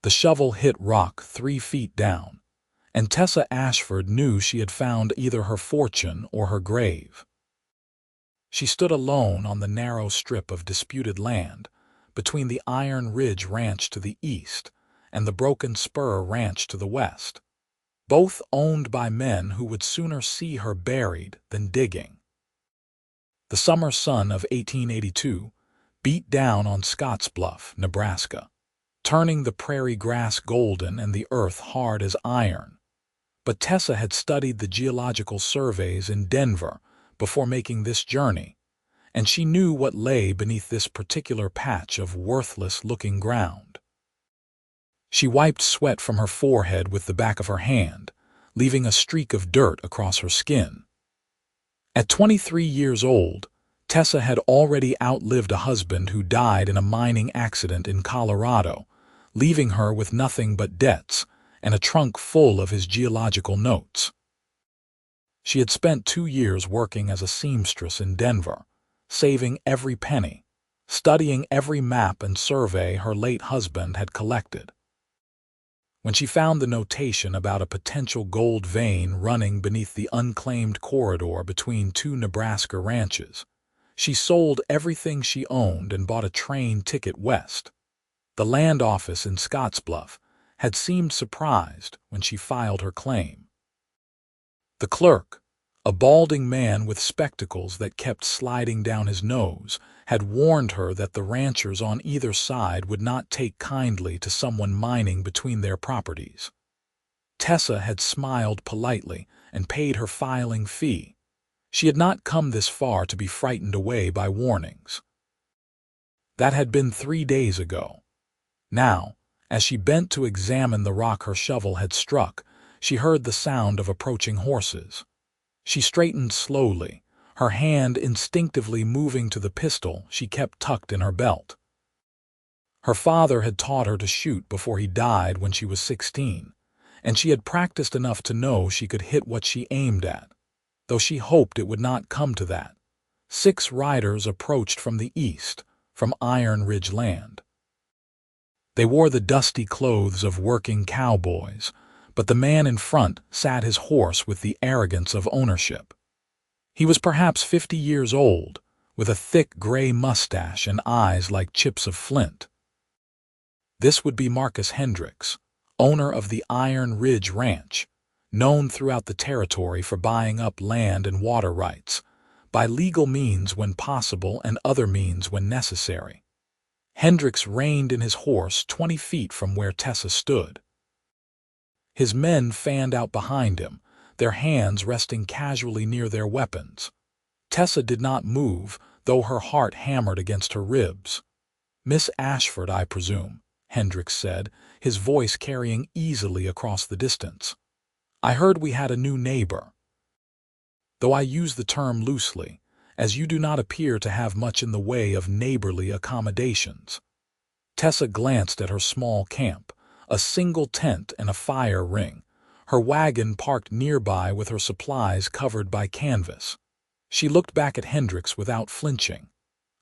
The shovel hit rock 3 feet down, and Tessa Ashford knew she had found either her fortune or her grave. She stood alone on the narrow strip of disputed land between the Iron Ridge Ranch to the east and the Broken Spur Ranch to the west, both owned by men who would sooner see her buried than digging. The summer sun of 1882 beat down on Scottsbluff, Nebraska, turning the prairie grass golden and the earth hard as iron. But Tessa had studied the geological surveys in Denver before making this journey, and she knew what lay beneath this particular patch of worthless-looking ground. She wiped sweat from her forehead with the back of her hand, leaving a streak of dirt across her skin. At 23 years old, Tessa had already outlived a husband who died in a mining accident in Colorado, leaving her with nothing but debts and a trunk full of his geological notes. She had spent 2 years working as a seamstress in Denver, saving every penny, studying every map and survey her late husband had collected. When she found the notation about a potential gold vein running beneath the unclaimed corridor between 2 Nebraska ranches, she sold everything she owned and bought a train ticket west. The land office in Scottsbluff had seemed surprised when she filed her claim. The clerk, a balding man with spectacles that kept sliding down his nose, had warned her that the ranchers on either side would not take kindly to someone mining between their properties. Tessa had smiled politely and paid her filing fee. She had not come this far to be frightened away by warnings. That had been 3 days ago. Now, as she bent to examine the rock her shovel had struck, she heard the sound of approaching horses. She straightened slowly, her hand instinctively moving to the pistol she kept tucked in her belt. Her father had taught her to shoot before he died when she was 16, and she had practiced enough to know she could hit what she aimed at, though she hoped it would not come to that. 6 riders approached from the east, from Iron Ridge land. They wore the dusty clothes of working cowboys, but the man in front sat his horse with the arrogance of ownership. He was perhaps 50 years old, with a thick gray mustache and eyes like chips of flint. This would be Marcus Hendricks, owner of the Iron Ridge Ranch, known throughout the territory for buying up land and water rights, by legal means when possible and other means when necessary. Hendricks reined in his horse 20 feet from where Tessa stood. His men fanned out behind him, their hands resting casually near their weapons. Tessa did not move, though her heart hammered against her ribs. "Miss Ashford, I presume," Hendricks said, his voice carrying easily across the distance. "I heard we had a new neighbor. Though I use the term loosely, as you do not appear to have much in the way of neighborly accommodations." Tessa glanced at her small camp, a single tent and a fire ring, her wagon parked nearby with her supplies covered by canvas. She looked back at Hendricks without flinching.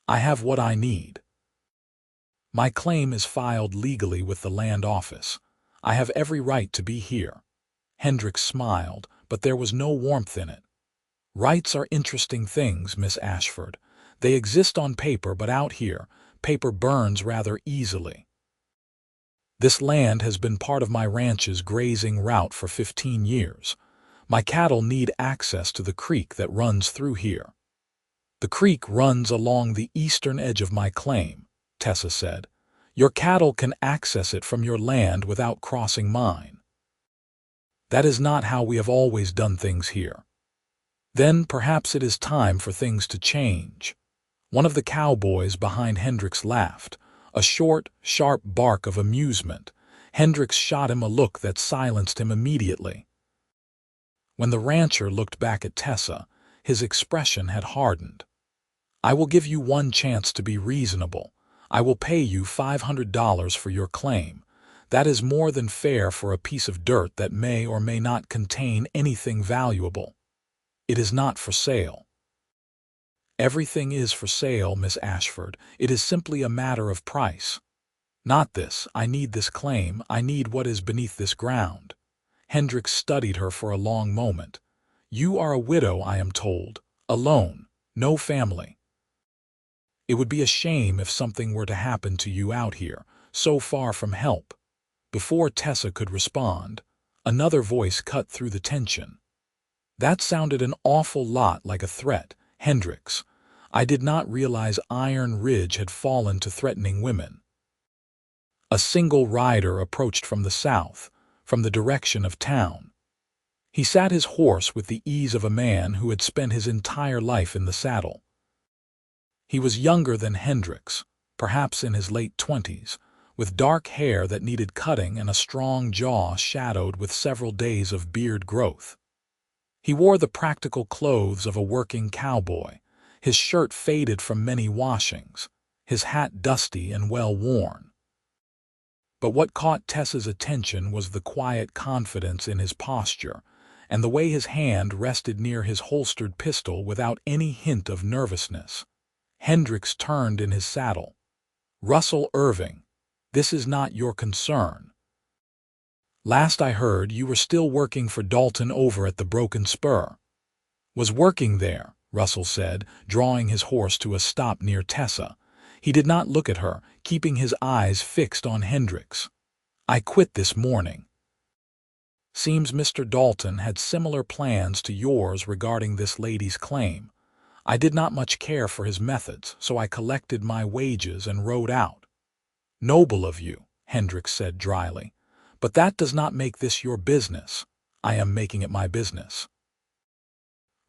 "I have what I need. My claim is filed legally with the land office. I have every right to be here." Hendricks smiled, but there was no warmth in it. "Rights are interesting things, Miss Ashford. They exist on paper, but out here, paper burns rather easily. This land has been part of my ranch's grazing route for 15 years. My cattle need access to the creek that runs through here." "The creek runs along the eastern edge of my claim," Tessa said. "Your cattle can access it from your land without crossing mine." "That is not how we have always done things here." "Then perhaps it is time for things to change." One of the cowboys behind Hendricks laughed, a short, sharp bark of amusement. Hendricks shot him a look that silenced him immediately. When the rancher looked back at Tessa, his expression had hardened. "I will give you one chance to be reasonable. I will pay you $500 for your claim. That is more than fair for a piece of dirt that may or may not contain anything valuable. It is not for sale." "Everything is for sale, Miss Ashford. It is simply a matter of price." Not this. I need this claim. I need what is beneath this ground. Hendricks studied her for a long moment. You are a widow, I am told. Alone. No family. It would be a shame if something were to happen to you out here, so far from help. Before Tessa could respond, another voice cut through the tension. That sounded an awful lot like a threat. Hendricks. I did not realize Iron Ridge had fallen to threatening women. A single rider approached from the south, from the direction of town. He sat his horse with the ease of a man who had spent his entire life in the saddle. He was younger than Hendricks, perhaps in his late 20s, with dark hair that needed cutting and a strong jaw shadowed with several days of beard growth. He wore the practical clothes of a working cowboy, his shirt faded from many washings, his hat dusty and well-worn. But what caught Tessa's attention was the quiet confidence in his posture, and the way his hand rested near his holstered pistol without any hint of nervousness. Hendricks turned in his saddle. Russell Irving, this is not your concern. Last I heard, you were still working for Dalton over at the Broken Spur. Was working there, Russell said, drawing his horse to a stop near Tessa. He did not look at her, keeping his eyes fixed on Hendricks. I quit this morning. Seems Mr. Dalton had similar plans to yours regarding this lady's claim. I did not much care for his methods, so I collected my wages and rode out. Noble of you, Hendricks said dryly, but that does not make this your business. I am making it my business.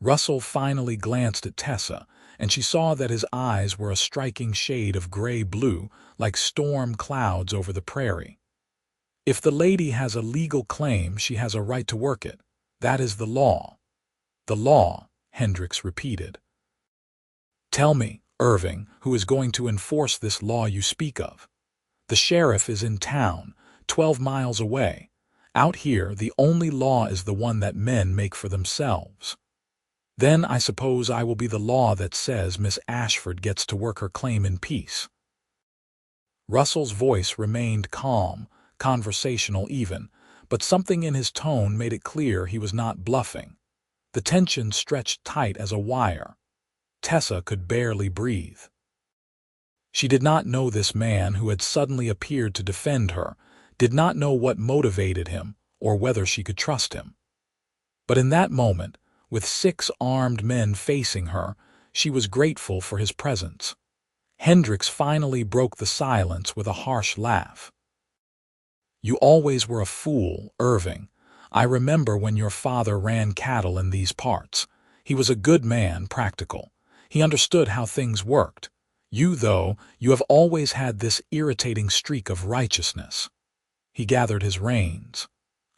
Russell finally glanced at Tessa, and she saw that his eyes were a striking shade of gray-blue, like storm clouds over the prairie. If the lady has a legal claim, she has a right to work it. That is the law. The law, Hendricks repeated. Tell me, Irving, who is going to enforce this law you speak of? The sheriff is in town, 12 miles away. Out here, the only law is the one that men make for themselves. Then I suppose I will be the law that says Miss Ashford gets to work her claim in peace. Russell's voice remained calm, conversational even, but something in his tone made it clear he was not bluffing. The tension stretched tight as a wire. Tessa could barely breathe. She did not know this man who had suddenly appeared to defend her, did not know what motivated him or whether she could trust him. But in that moment, with 6 armed men facing her, she was grateful for his presence. Hendricks finally broke the silence with a harsh laugh. You always were a fool, Irving. I remember when your father ran cattle in these parts. He was a good man, practical. He understood how things worked. You, though, you have always had this irritating streak of righteousness. He gathered his reins.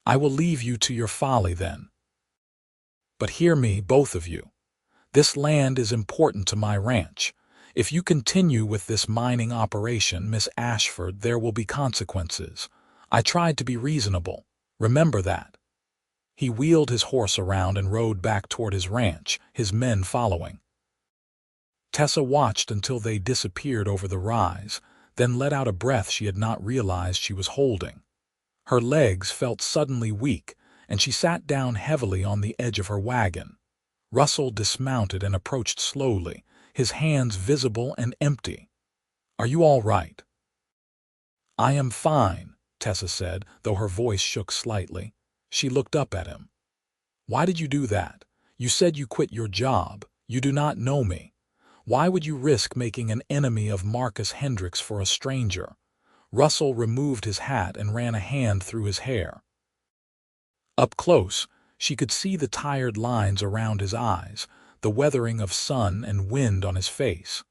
I will leave you to your folly then. But hear me, both of you. This land is important to my ranch. If you continue with this mining operation, Miss Ashford, there will be consequences. I tried to be reasonable. Remember that. He wheeled his horse around and rode back toward his ranch, his men following. Tessa watched until they disappeared over the rise, then let out a breath she had not realized she was holding. Her legs felt suddenly weak, and she sat down heavily on the edge of her wagon. Russell dismounted and approached slowly, his hands visible and empty. Are you all right? I am fine, Tessa said, though her voice shook slightly. She looked up at him. Why did you do that? You said you quit your job. You do not know me. Why would you risk making an enemy of Marcus Hendricks for a stranger? Russell removed his hat and ran a hand through his hair. Up close, she could see the tired lines around his eyes, the weathering of sun and wind on his face.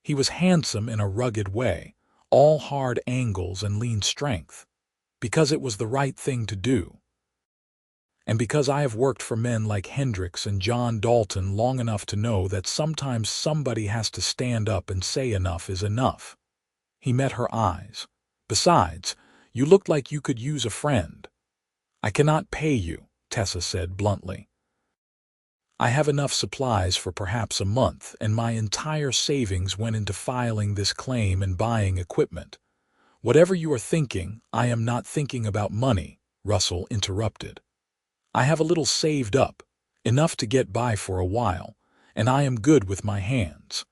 He was handsome in a rugged way, all hard angles and lean strength, because it was the right thing to do. And because I have worked for men like Hendricks and John Dalton long enough to know that sometimes somebody has to stand up and say enough is enough. He met her eyes. Besides, you looked like you could use a friend. I cannot pay you, Tessa said bluntly. I have enough supplies for perhaps a month, and my entire savings went into filing this claim and buying equipment. Whatever you are thinking, I am not thinking about money, Russell interrupted. I have a little saved up, enough to get by for a while, and I am good with my hands.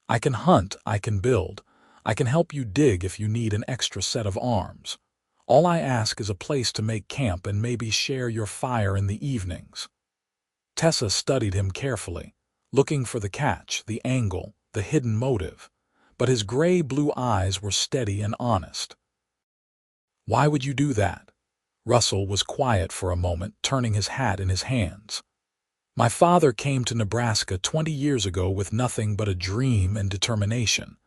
I can hunt, I can build, I can help you dig if you need an extra set of arms. All I ask is a place to make camp and maybe share your fire in the evenings. Tessa studied him carefully, looking for the catch, the angle, the hidden motive, but his gray-blue eyes were steady and honest. Why would you do that? Russell was quiet for a moment, turning his hat in his hands. My father came to Nebraska 20 years ago with nothing but a dream and determination.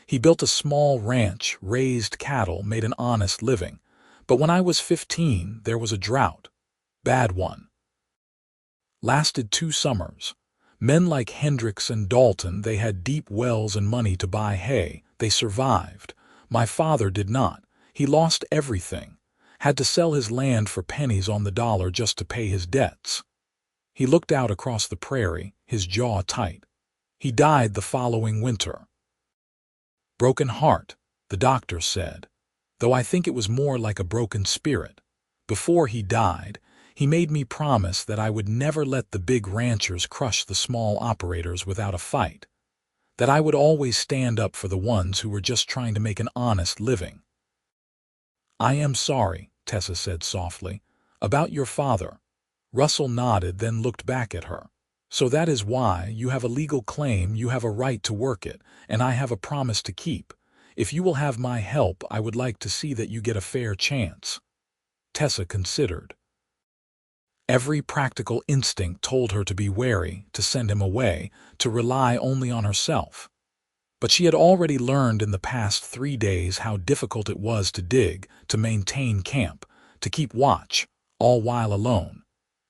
He built a small ranch, raised cattle, made an honest living. But when I was 15, there was a drought. Bad one. Lasted 2 summers. Men like Hendricks and Dalton, they had deep wells and money to buy hay. They survived. My father did not. He lost everything. Had to sell his land for pennies on the dollar just to pay his debts. He looked out across the prairie, his jaw tight. He died the following winter. Broken heart, the doctor said, though I think it was more like a broken spirit. Before he died, he made me promise that I would never let the big ranchers crush the small operators without a fight, that I would always stand up for the ones who were just trying to make an honest living. I am sorry, Tessa said softly, about your father. Russell nodded, then looked back at her. So that is why you have a legal claim, you have a right to work it, and I have a promise to keep. If you will have my help, I would like to see that you get a fair chance. Tessa considered. Every practical instinct told her to be wary, to send him away, to rely only on herself. But she had already learned in the past 3 days how difficult it was to dig, to maintain camp, to keep watch, all while alone.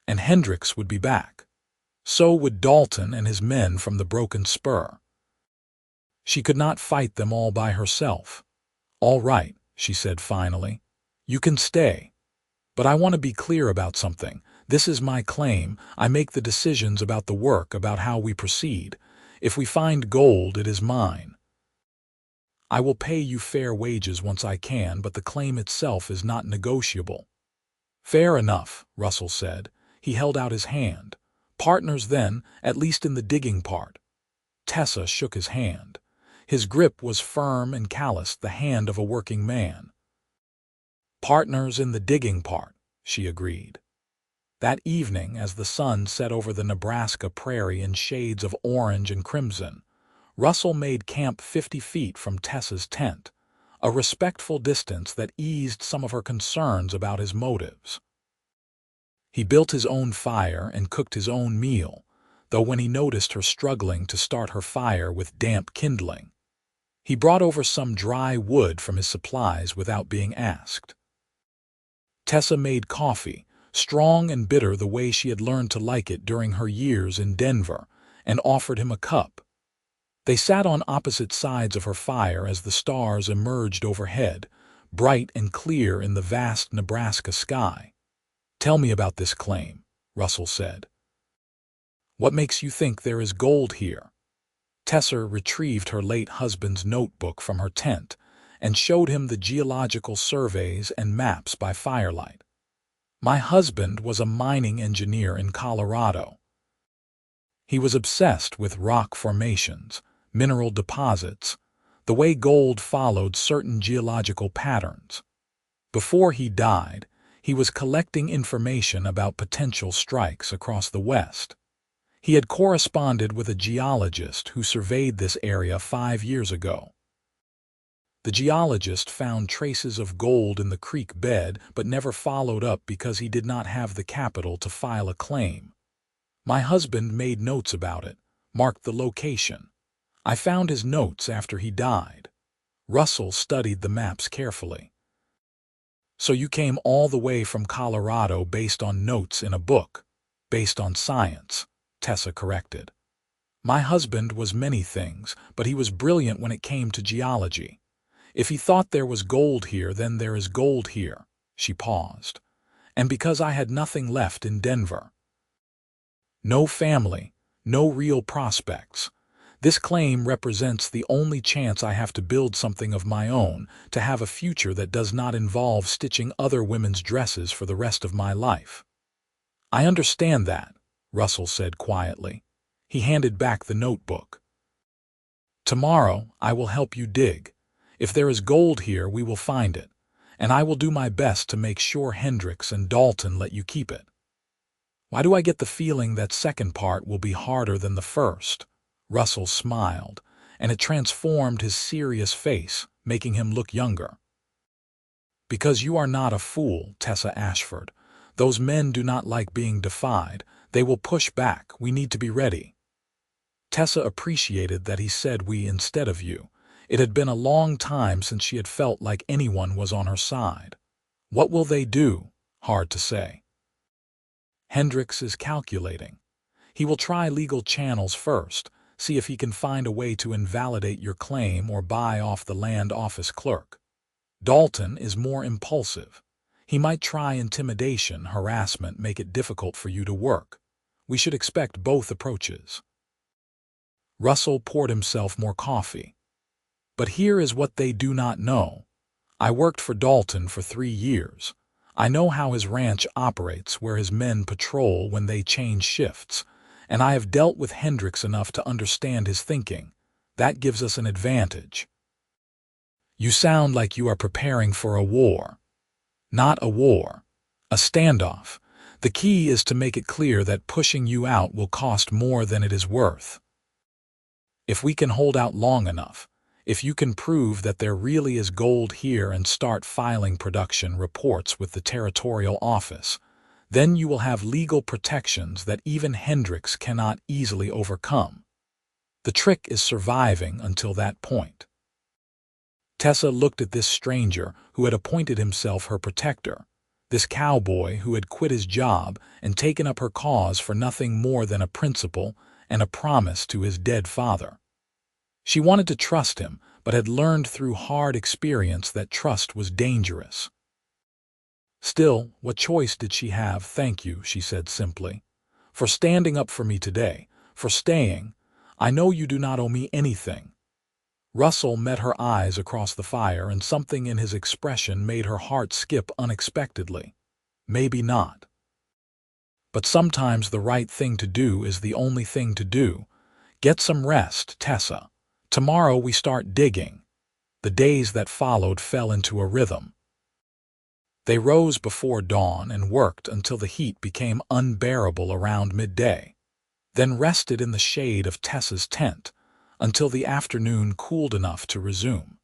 And Hendricks would be back. So would Dalton and his men from the Broken Spur. She could not fight them all by herself. All right, she said finally. You can stay. But I want to be clear about something. This is my claim. I make the decisions about the work, about how we proceed. If we find gold, it is mine. I will pay you fair wages once I can, but the claim itself is not negotiable. Fair enough, Russell said. He held out his hand. Partners then, at least in the digging part. Tessa shook his hand. His grip was firm and calloused, the hand of a working man. Partners in the digging part, she agreed. That evening, as the sun set over the Nebraska prairie in shades of orange and crimson, Russell made camp 50 feet from Tessa's tent, a respectful distance that eased some of her concerns about his motives. He built his own fire and cooked his own meal, though when he noticed her struggling to start her fire with damp kindling, he brought over some dry wood from his supplies without being asked. Tessa made coffee, strong and bitter the way she had learned to like it during her years in Denver, and offered him a cup. They sat on opposite sides of her fire as the stars emerged overhead, bright and clear in the vast Nebraska sky. Tell me about this claim, Russell said. What makes you think there is gold here? Tessa retrieved her late husband's notebook from her tent and showed him the geological surveys and maps by firelight. My husband was a mining engineer in Colorado. He was obsessed with rock formations, mineral deposits, the way gold followed certain geological patterns. Before he died, he was collecting information about potential strikes across the West. He had corresponded with a geologist who surveyed this area 5 years ago. The geologist found traces of gold in the creek bed but never followed up because he did not have the capital to file a claim. My husband made notes about it, marked the location. I found his notes after he died. Russell studied the maps carefully. So you came all the way from Colorado based on notes in a book, based on science, Tessa corrected. My husband was many things, but he was brilliant when it came to geology. If he thought there was gold here, then there is gold here. She paused. And because I had nothing left in Denver. No family, no real prospects. This claim represents the only chance I have to build something of my own, to have a future that does not involve stitching other women's dresses for the rest of my life." "I understand that," Russell said quietly. He handed back the notebook. "Tomorrow I will help you dig. If there is gold here, we will find it, and I will do my best to make sure Hendricks and Dalton let you keep it." "Why do I get the feeling that second part will be harder than the first?" Russell smiled, and it transformed his serious face, making him look younger. "Because you are not a fool, Tessa Ashford. Those men do not like being defied. They will push back. We need to be ready." Tessa appreciated that he said we instead of you. It had been a long time since she had felt like anyone was on her side. "What will they do?" Hard to say. "Hendricks is calculating. He will try legal channels first, see if he can find a way to invalidate your claim or buy off the land office clerk. Dalton is more impulsive. He might try intimidation, harassment, make it difficult for you to work. We should expect both approaches." Russell poured himself more coffee. "But here is what they do not know. I worked for Dalton for 3 years. I know how his ranch operates, where his men patrol when they change shifts, and I have dealt with Hendricks enough to understand his thinking. That gives us an advantage." "You sound like you are preparing for a war." "Not a war. A standoff. The key is to make it clear that pushing you out will cost more than it is worth. If we can hold out long enough, if you can prove that there really is gold here and start filing production reports with the territorial office, then you will have legal protections that even Hendricks cannot easily overcome. The trick is surviving until that point." Tessa looked at this stranger who had appointed himself her protector, this cowboy who had quit his job and taken up her cause for nothing more than a principle and a promise to his dead father. She wanted to trust him, but had learned through hard experience that trust was dangerous. "Still, what choice did she have? Thank you," she said simply, "for standing up for me today, for staying. I know you do not owe me anything." Russell met her eyes across the fire, and something in his expression made her heart skip unexpectedly. Maybe not. But sometimes the right thing to do is the only thing to do. Get some rest, Tessa. Tomorrow we start digging. The days that followed fell into a rhythm. They rose before dawn and worked until the heat became unbearable around midday, then rested in the shade of Tessa's tent until the afternoon cooled enough to resume.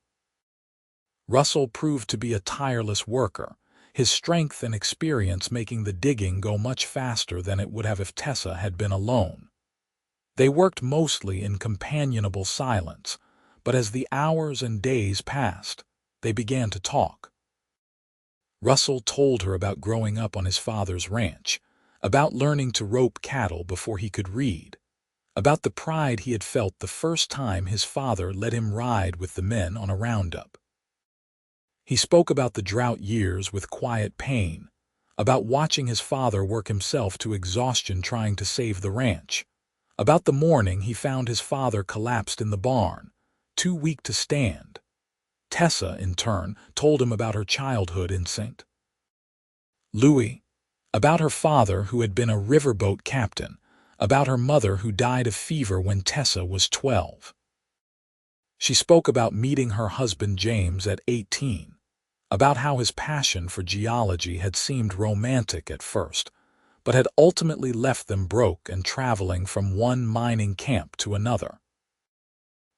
Russell proved to be a tireless worker, his strength and experience making the digging go much faster than it would have if Tessa had been alone. They worked mostly in companionable silence, but as the hours and days passed, they began to talk. Russell told her about growing up on his father's ranch, about learning to rope cattle before he could read, about the pride he had felt the first time his father let him ride with the men on a roundup. He spoke about the drought years with quiet pain, about watching his father work himself to exhaustion trying to save the ranch, about the morning he found his father collapsed in the barn, too weak to stand. Tessa, in turn, told him about her childhood in St. Louis, about her father who had been a riverboat captain, about her mother who died of fever when Tessa was 12. She spoke about meeting her husband James at 18, about how his passion for geology had seemed romantic at first, but had ultimately left them broke and traveling from one mining camp to another.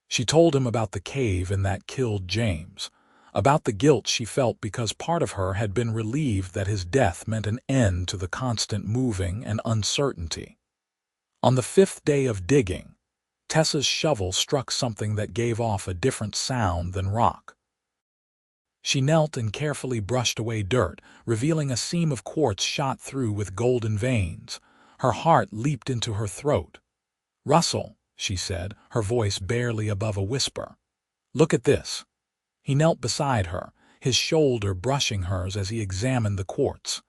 She told him about the cave in that killed James, about the guilt she felt because part of her had been relieved that his death meant an end to the constant moving and uncertainty. On the 5th day of digging, Tessa's shovel struck something that gave off a different sound than rock. She knelt and carefully brushed away dirt, revealing a seam of quartz shot through with golden veins. Her heart leaped into her throat. "Russell," she said, her voice barely above a whisper, "look at this." He knelt beside her, his shoulder brushing hers as he examined the quartz.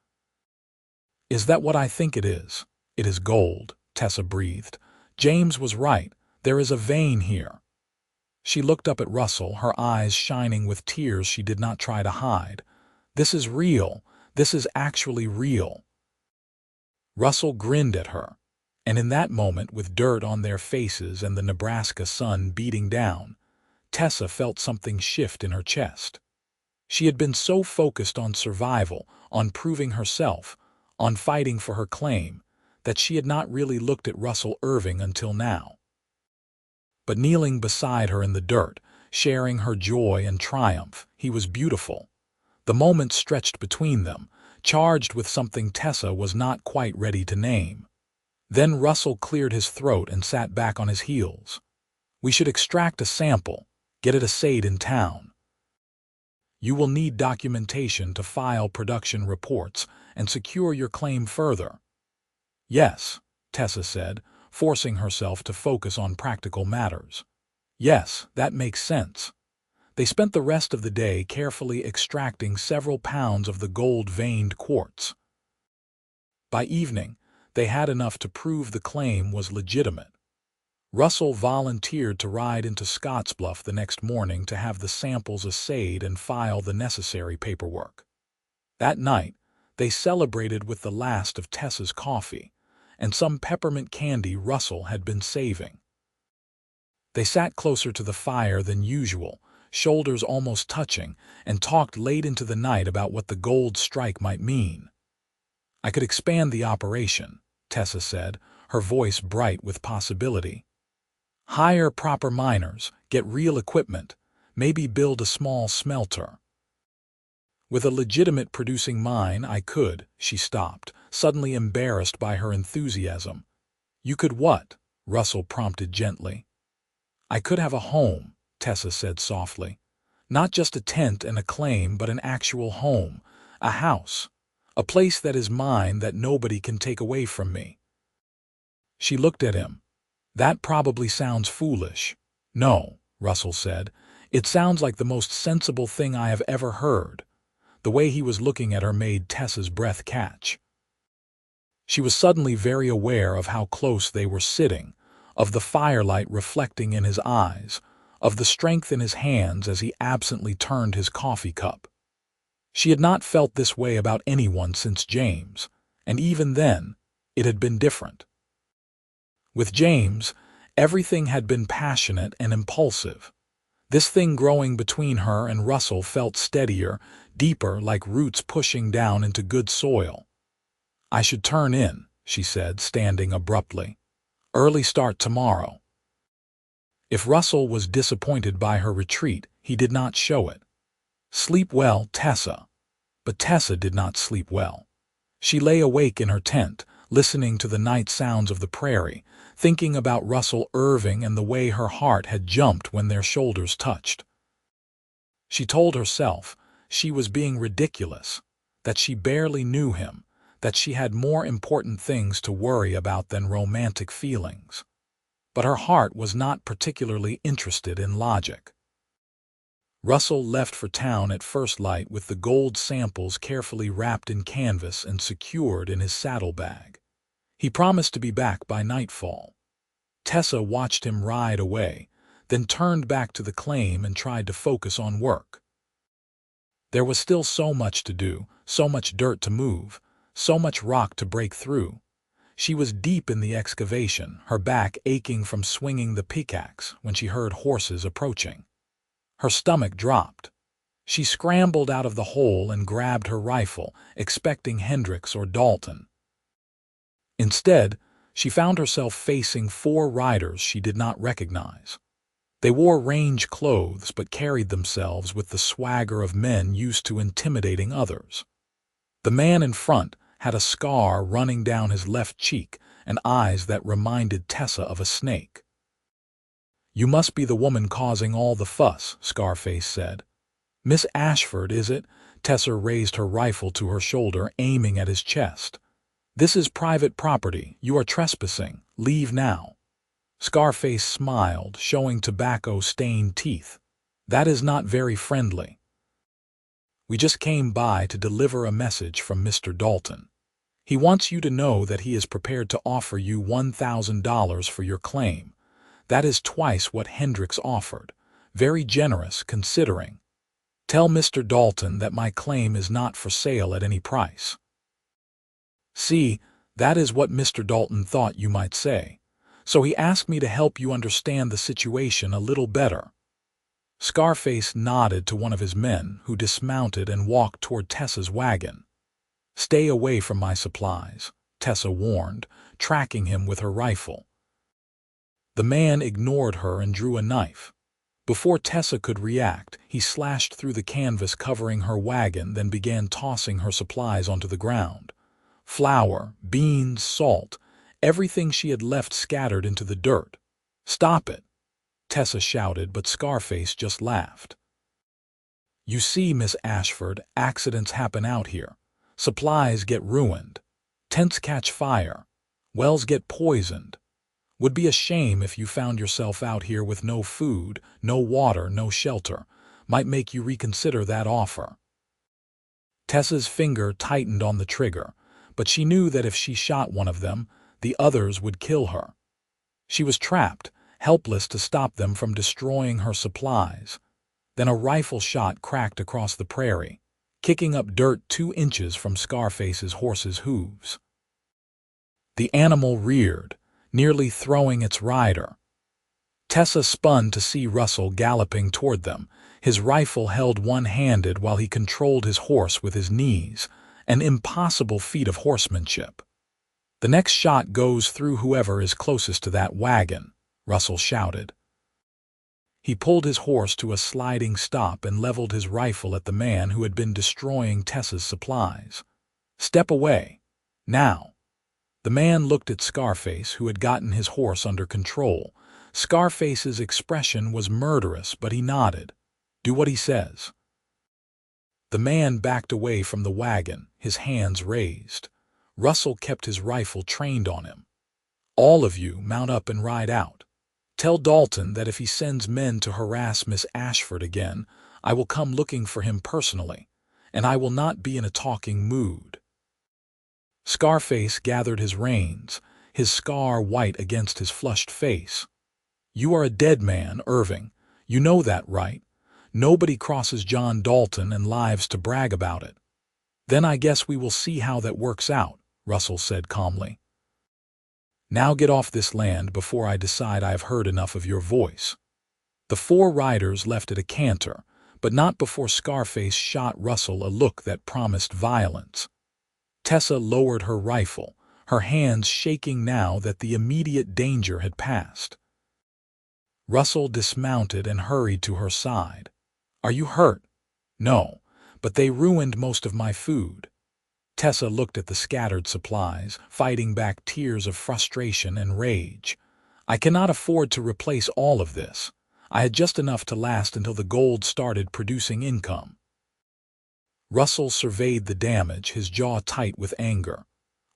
"Is that what I think it is?" "It is gold," Tessa breathed. "James was right. There is a vein here." She looked up at Russell, her eyes shining with tears she did not try to hide. "This is real. This is actually real." Russell grinned at her, and in that moment, with dirt on their faces and the Nebraska sun beating down, Tessa felt something shift in her chest. She had been so focused on survival, on proving herself, on fighting for her claim, that she had not really looked at Russell Irving until now. But kneeling beside her in the dirt, sharing her joy and triumph, he was beautiful. The moment stretched between them, charged with something Tessa was not quite ready to name. Then Russell cleared his throat and sat back on his heels. "We should extract a sample, get it assayed in town. You will need documentation to file production reports and secure your claim further." "Yes," Tessa said, forcing herself to focus on practical matters. "Yes, that makes sense." They spent the rest of the day carefully extracting several pounds of the gold-veined quartz. By evening, they had enough to prove the claim was legitimate. Russell volunteered to ride into Scottsbluff the next morning to have the samples assayed and file the necessary paperwork. That night, they celebrated with the last of Tessa's coffee and some peppermint candy Russell had been saving. They sat closer to the fire than usual, shoulders almost touching, and talked late into the night about what the gold strike might mean. "I could expand the operation," Tessa said, her voice bright with possibility. "Hire proper miners, get real equipment, maybe build a small smelter." "With a legitimate producing mine, I could," she stopped, suddenly embarrassed by her enthusiasm. "You could what?" Russell prompted gently. "I could have a home," Tessa said softly. "Not just a tent and a claim, but an actual home, a house, a place that is mine that nobody can take away from me." She looked at him. "That probably sounds foolish." "No," Russell said. "It sounds like the most sensible thing I have ever heard." The way he was looking at her made Tessa's breath catch. She was suddenly very aware of how close they were sitting, of the firelight reflecting in his eyes, of the strength in his hands as he absently turned his coffee cup. She had not felt this way about anyone since James, and even then, it had been different. With James, everything had been passionate and impulsive. This thing growing between her and Russell felt steadier, deeper, like roots pushing down into good soil. "I should turn in," she said, standing abruptly. "Early start tomorrow." If Russell was disappointed by her retreat, he did not show it. "Sleep well, Tessa." But Tessa did not sleep well. She lay awake in her tent, listening to the night sounds of the prairie, thinking about Russell Irving and the way her heart had jumped when their shoulders touched. She told herself she was being ridiculous, that she barely knew him, that she had more important things to worry about than romantic feelings. But her heart was not particularly interested in logic. Russell left for town at first light with the gold samples carefully wrapped in canvas and secured in his saddlebag. He promised to be back by nightfall. Tessa watched him ride away, then turned back to the claim and tried to focus on work. There was still so much to do, so much dirt to move, so much rock to break through. She was deep in the excavation, her back aching from swinging the pickaxe when she heard horses approaching. Her stomach dropped. She scrambled out of the hole and grabbed her rifle, expecting Hendricks or Dalton. Instead, she found herself facing 4 riders she did not recognize. They wore range clothes but carried themselves with the swagger of men used to intimidating others. The man in front had a scar running down his left cheek and eyes that reminded Tessa of a snake. "You must be the woman causing all the fuss," Scarface said. "Miss Ashford, is it?" Tessa raised her rifle to her shoulder, aiming at his chest. "This is private property. You are trespassing. Leave now." Scarface smiled, showing tobacco-stained teeth. "That is not very friendly. We just came by to deliver a message from Mr. Dalton. He wants you to know that he is prepared to offer you $1,000 for your claim. That is twice what Hendricks offered. Very generous, considering. Tell Mr. Dalton that my claim is not for sale at any price. See, that is what Mr. Dalton thought you might say. So he asked me to help you understand the situation a little better. Scarface nodded to one of his men, who dismounted and walked toward Tessa's wagon. Stay away from my supplies, Tessa warned, tracking him with her rifle. The man ignored her and drew a knife. Before Tessa could react, he slashed through the canvas covering her wagon, then began tossing her supplies onto the ground. Flour, beans, salt, everything she had left scattered into the dirt. "Stop it!" Tessa shouted, but Scarface just laughed. "You see, Miss Ashford, accidents happen out here. Supplies get ruined. Tents catch fire. Wells get poisoned. Would be a shame if you found yourself out here with no food, no water, no shelter. Might make you reconsider that offer." Tessa's finger tightened on the trigger, but she knew that if she shot one of them, the others would kill her. She was trapped, helpless to stop them from destroying her supplies. Then a rifle shot cracked across the prairie, kicking up dirt 2 inches from Scarface's horse's hooves. The animal reared, nearly throwing its rider. Tessa spun to see Russell galloping toward them, his rifle held one-handed while he controlled his horse with his knees, an impossible feat of horsemanship. "The next shot goes through whoever is closest to that wagon," Russell shouted. He pulled his horse to a sliding stop and leveled his rifle at the man who had been destroying Tessa's supplies. "Step away. Now." The man looked at Scarface, who had gotten his horse under control. Scarface's expression was murderous, but he nodded. "Do what he says." The man backed away from the wagon, his hands raised. Russell kept his rifle trained on him. "All of you, mount up and ride out. Tell Dalton that if he sends men to harass Miss Ashford again, I will come looking for him personally, and I will not be in a talking mood." Scarface gathered his reins, his scar white against his flushed face. "You are a dead man, Irving. You know that, right? Nobody crosses John Dalton and lives to brag about it." "Then I guess we will see how that works out," Russell said calmly. "Now get off this land before I decide I have heard enough of your voice." The 4 riders left at a canter, but not before Scarface shot Russell a look that promised violence. Tessa lowered her rifle, her hands shaking now that the immediate danger had passed. Russell dismounted and hurried to her side. "Are you hurt?" "No, but they ruined most of my food." Tessa looked at the scattered supplies, fighting back tears of frustration and rage. "I cannot afford to replace all of this. I had just enough to last until the gold started producing income." Russell surveyed the damage, his jaw tight with anger.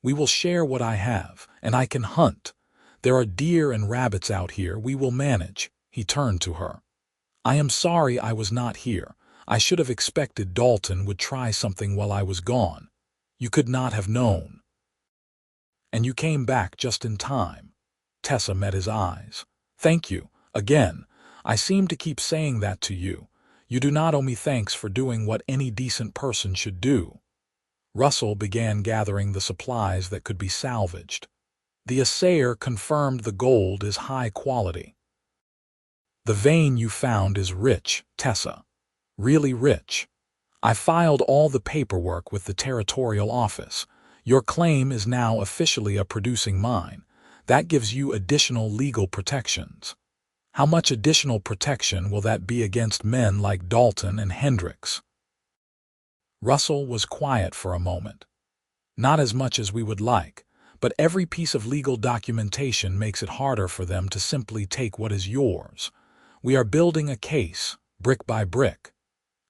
"We will share what I have, and I can hunt. There are deer and rabbits out here, we will manage." He turned to her. "I am sorry I was not here. I should have expected Dalton would try something while I was gone. You could not have known. And you came back just in time." Tessa met his eyes. "Thank you, again. I seem to keep saying that to you. You do not owe me thanks for doing what any decent person should do." Russell began gathering the supplies that could be salvaged. The assayer confirmed the gold is high quality. "The vein you found is rich, Tessa. Really rich. I filed all the paperwork with the territorial office. Your claim is now officially a producing mine. That gives you additional legal protections. How much additional protection will that be against men like Dalton and Hendricks?" Russell was quiet for a moment. "Not as much as we would like, but every piece of legal documentation makes it harder for them to simply take what is yours. We are building a case, brick by brick.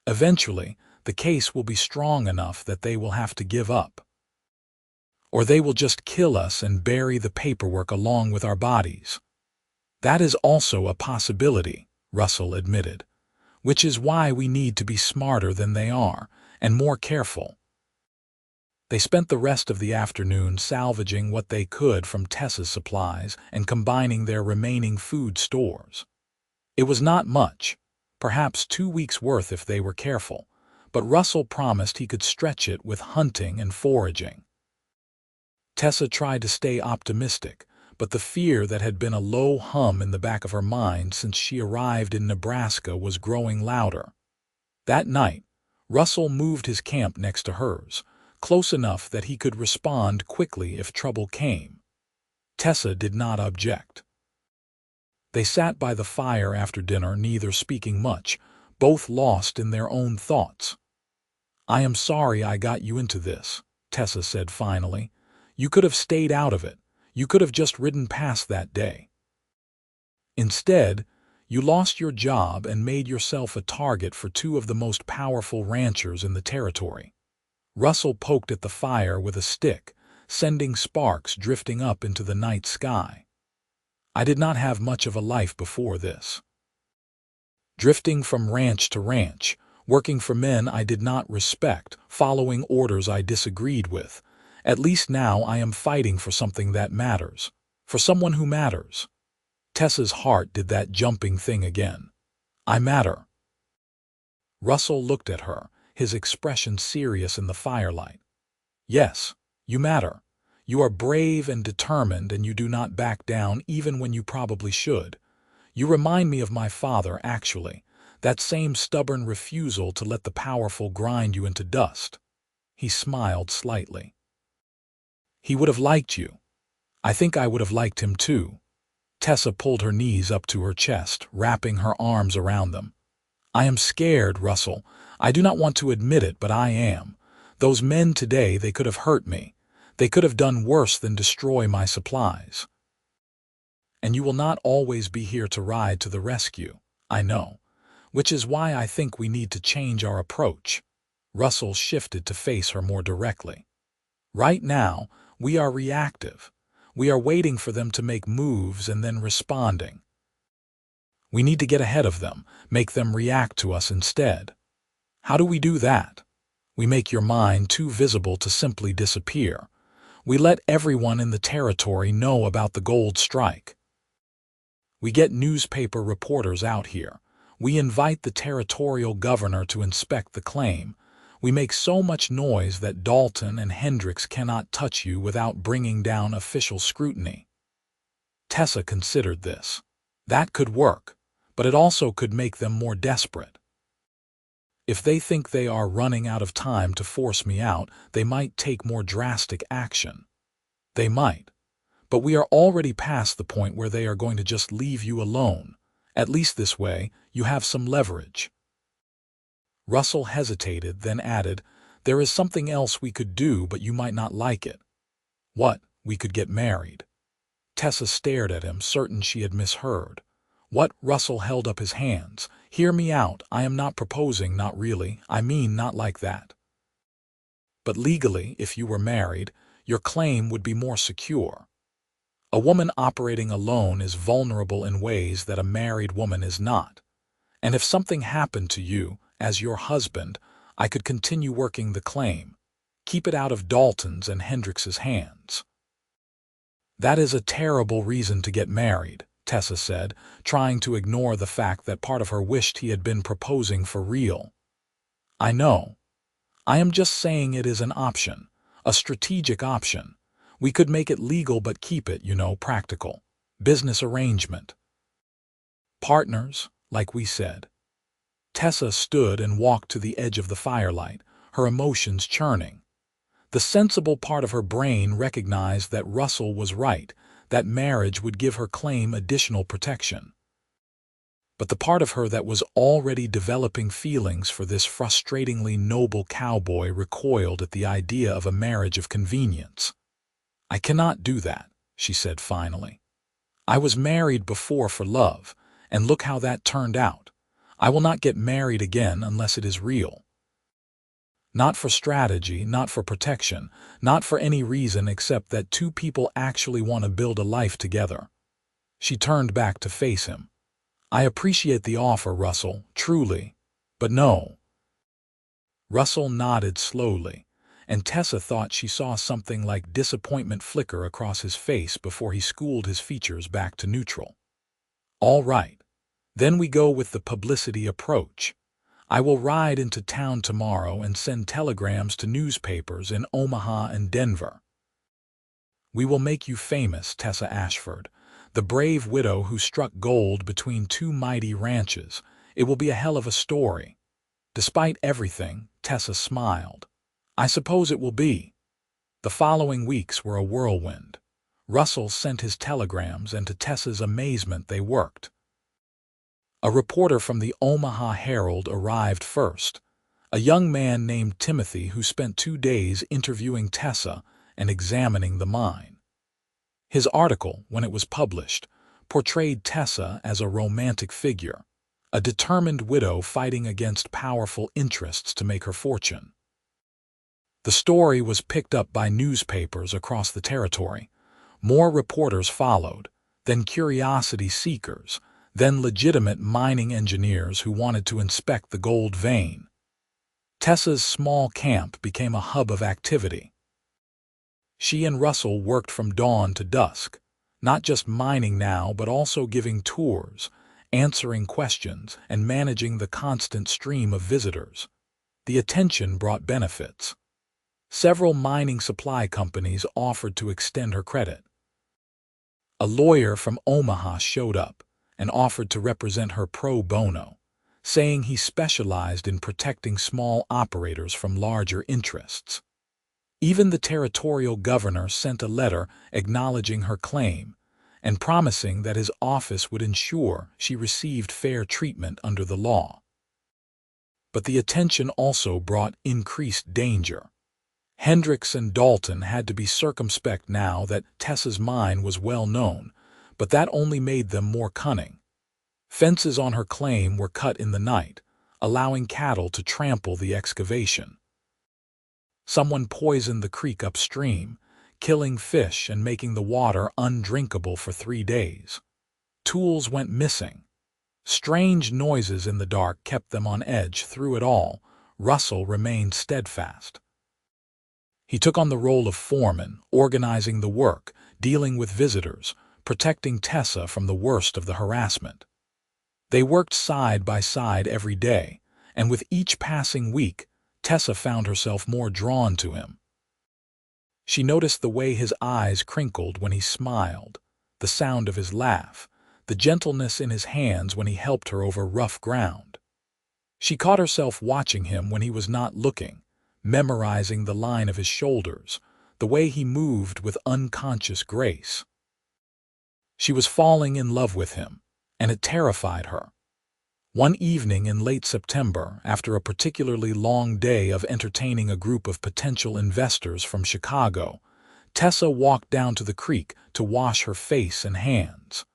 Eventually, the case will be strong enough that they will have to give up. Or they will just kill us and bury the paperwork along with our bodies." "That is also a possibility," Russell admitted, "which is why we need to be smarter than they are, and more careful." They spent the rest of the afternoon salvaging what they could from Tessa's supplies and combining their remaining food stores. It was not much, perhaps 2 weeks' worth if they were careful, but Russell promised he could stretch it with hunting and foraging. Tessa tried to stay optimistic, but the fear that had been a low hum in the back of her mind since she arrived in Nebraska was growing louder. That night, Russell moved his camp next to hers, close enough that he could respond quickly if trouble came. Tessa did not object. They sat by the fire after dinner, neither speaking much, both lost in their own thoughts. "I am sorry I got you into this," Tessa said finally. "You could have stayed out of it. You could have just ridden past that day. Instead, you lost your job and made yourself a target for two of the most powerful ranchers in the territory." Russell poked at the fire with a stick, sending sparks drifting up into the night sky. "I did not have much of a life before this. Drifting from ranch to ranch, working for men I did not respect, following orders I disagreed with. At least now I am fighting for something that matters, for someone who matters." Tessa's heart did that jumping thing again. "I matter." Russell looked at her, his expression serious in the firelight. "Yes, you matter. You are brave and determined, and you do not back down even when you probably should. You remind me of my father, actually, that same stubborn refusal to let the powerful grind you into dust." He smiled slightly. "He would have liked you. I think I would have liked him too." Tessa pulled her knees up to her chest, wrapping her arms around them. "I am scared, Russell. I do not want to admit it, but I am. Those men today, they could have hurt me. They could have done worse than destroy my supplies. And you will not always be here to ride to the rescue, I know. Which is why I think we need to change our approach." Russell shifted to face her more directly. "Right now, we are reactive. We are waiting for them to make moves and then responding. We need to get ahead of them, make them react to us instead. How do we do that? We make your mind too visible to simply disappear. We let everyone in the territory know about the gold strike. We get newspaper reporters out here. We invite the territorial governor to inspect the claim. We make so much noise that Dalton and Hendricks cannot touch you without bringing down official scrutiny." Tessa considered this. That could work, but it also could make them more desperate. "If they think they are running out of time to force me out, they might take more drastic action." "They might. But we are already past the point where they are going to just leave you alone. At least this way, you have some leverage." Russell hesitated, then added, "There is something else we could do, but you might not like it." "What? We could get married." Tessa stared at him, certain she had misheard. "What?" Russell held up his hands. "Hear me out. I am not proposing, not really. I mean, not like that. But legally, if you were married, your claim would be more secure. A woman operating alone is vulnerable in ways that a married woman is not. And if something happened to you, as your husband, I could continue working the claim. Keep it out of Dalton's and Hendricks's hands." "That is a terrible reason to get married," Tessa said, trying to ignore the fact that part of her wished he had been proposing for real. "I know. I am just saying it is an option, a strategic option. We could make it legal but keep it, practical. Business arrangement. Partners, like we said." Tessa stood and walked to the edge of the firelight, her emotions churning. The sensible part of her brain recognized that Russell was right, that marriage would give her claim additional protection. But the part of her that was already developing feelings for this frustratingly noble cowboy recoiled at the idea of a marriage of convenience. "I cannot do that," she said finally. "I was married before for love, and look how that turned out. I will not get married again unless it is real. Not for strategy, not for protection, not for any reason except that two people actually want to build a life together." She turned back to face him. "I appreciate the offer, Russell, truly, but no." Russell nodded slowly, and Tessa thought she saw something like disappointment flicker across his face before he schooled his features back to neutral. "All right. Then we go with the publicity approach. I will ride into town tomorrow and send telegrams to newspapers in Omaha and Denver. We will make you famous, Tessa Ashford, the brave widow who struck gold between two mighty ranches. It will be a hell of a story." Despite everything, Tessa smiled. "I suppose it will be." The following weeks were a whirlwind. Russell sent his telegrams, and to Tessa's amazement they worked. A reporter from the Omaha Herald arrived first, a young man named Timothy who spent 2 days interviewing Tessa and examining the mine. His article, when it was published, portrayed Tessa as a romantic figure, a determined widow fighting against powerful interests to make her fortune. The story was picked up by newspapers across the territory. More reporters followed, then curiosity seekers, then legitimate mining engineers who wanted to inspect the gold vein. Tessa's small camp became a hub of activity. She and Russell worked from dawn to dusk, not just mining now but also giving tours, answering questions, and managing the constant stream of visitors. The attention brought benefits. Several mining supply companies offered to extend her credit. A lawyer from Omaha showed up and offered to represent her pro bono, saying he specialized in protecting small operators from larger interests. Even the territorial governor sent a letter acknowledging her claim and promising that his office would ensure she received fair treatment under the law. But the attention also brought increased danger. Hendricks and Dalton had to be circumspect now that Tessa's mine was well known, but that only made them more cunning. Fences on her claim were cut in the night, allowing cattle to trample the excavation. Someone poisoned the creek upstream, killing fish and making the water undrinkable for 3 days. Tools went missing. Strange noises in the dark kept them on edge. Through it all, Russell remained steadfast. He took on the role of foreman, organizing the work, dealing with visitors, protecting Tessa from the worst of the harassment. They worked side by side every day, and with each passing week, Tessa found herself more drawn to him. She noticed the way his eyes crinkled when he smiled, the sound of his laugh, the gentleness in his hands when he helped her over rough ground. She caught herself watching him when he was not looking, memorizing the line of his shoulders, the way he moved with unconscious grace. She was falling in love with him, and it terrified her. One evening in late September, after a particularly long day of entertaining a group of potential investors from Chicago, Tessa walked down to the creek to wash her face and hands.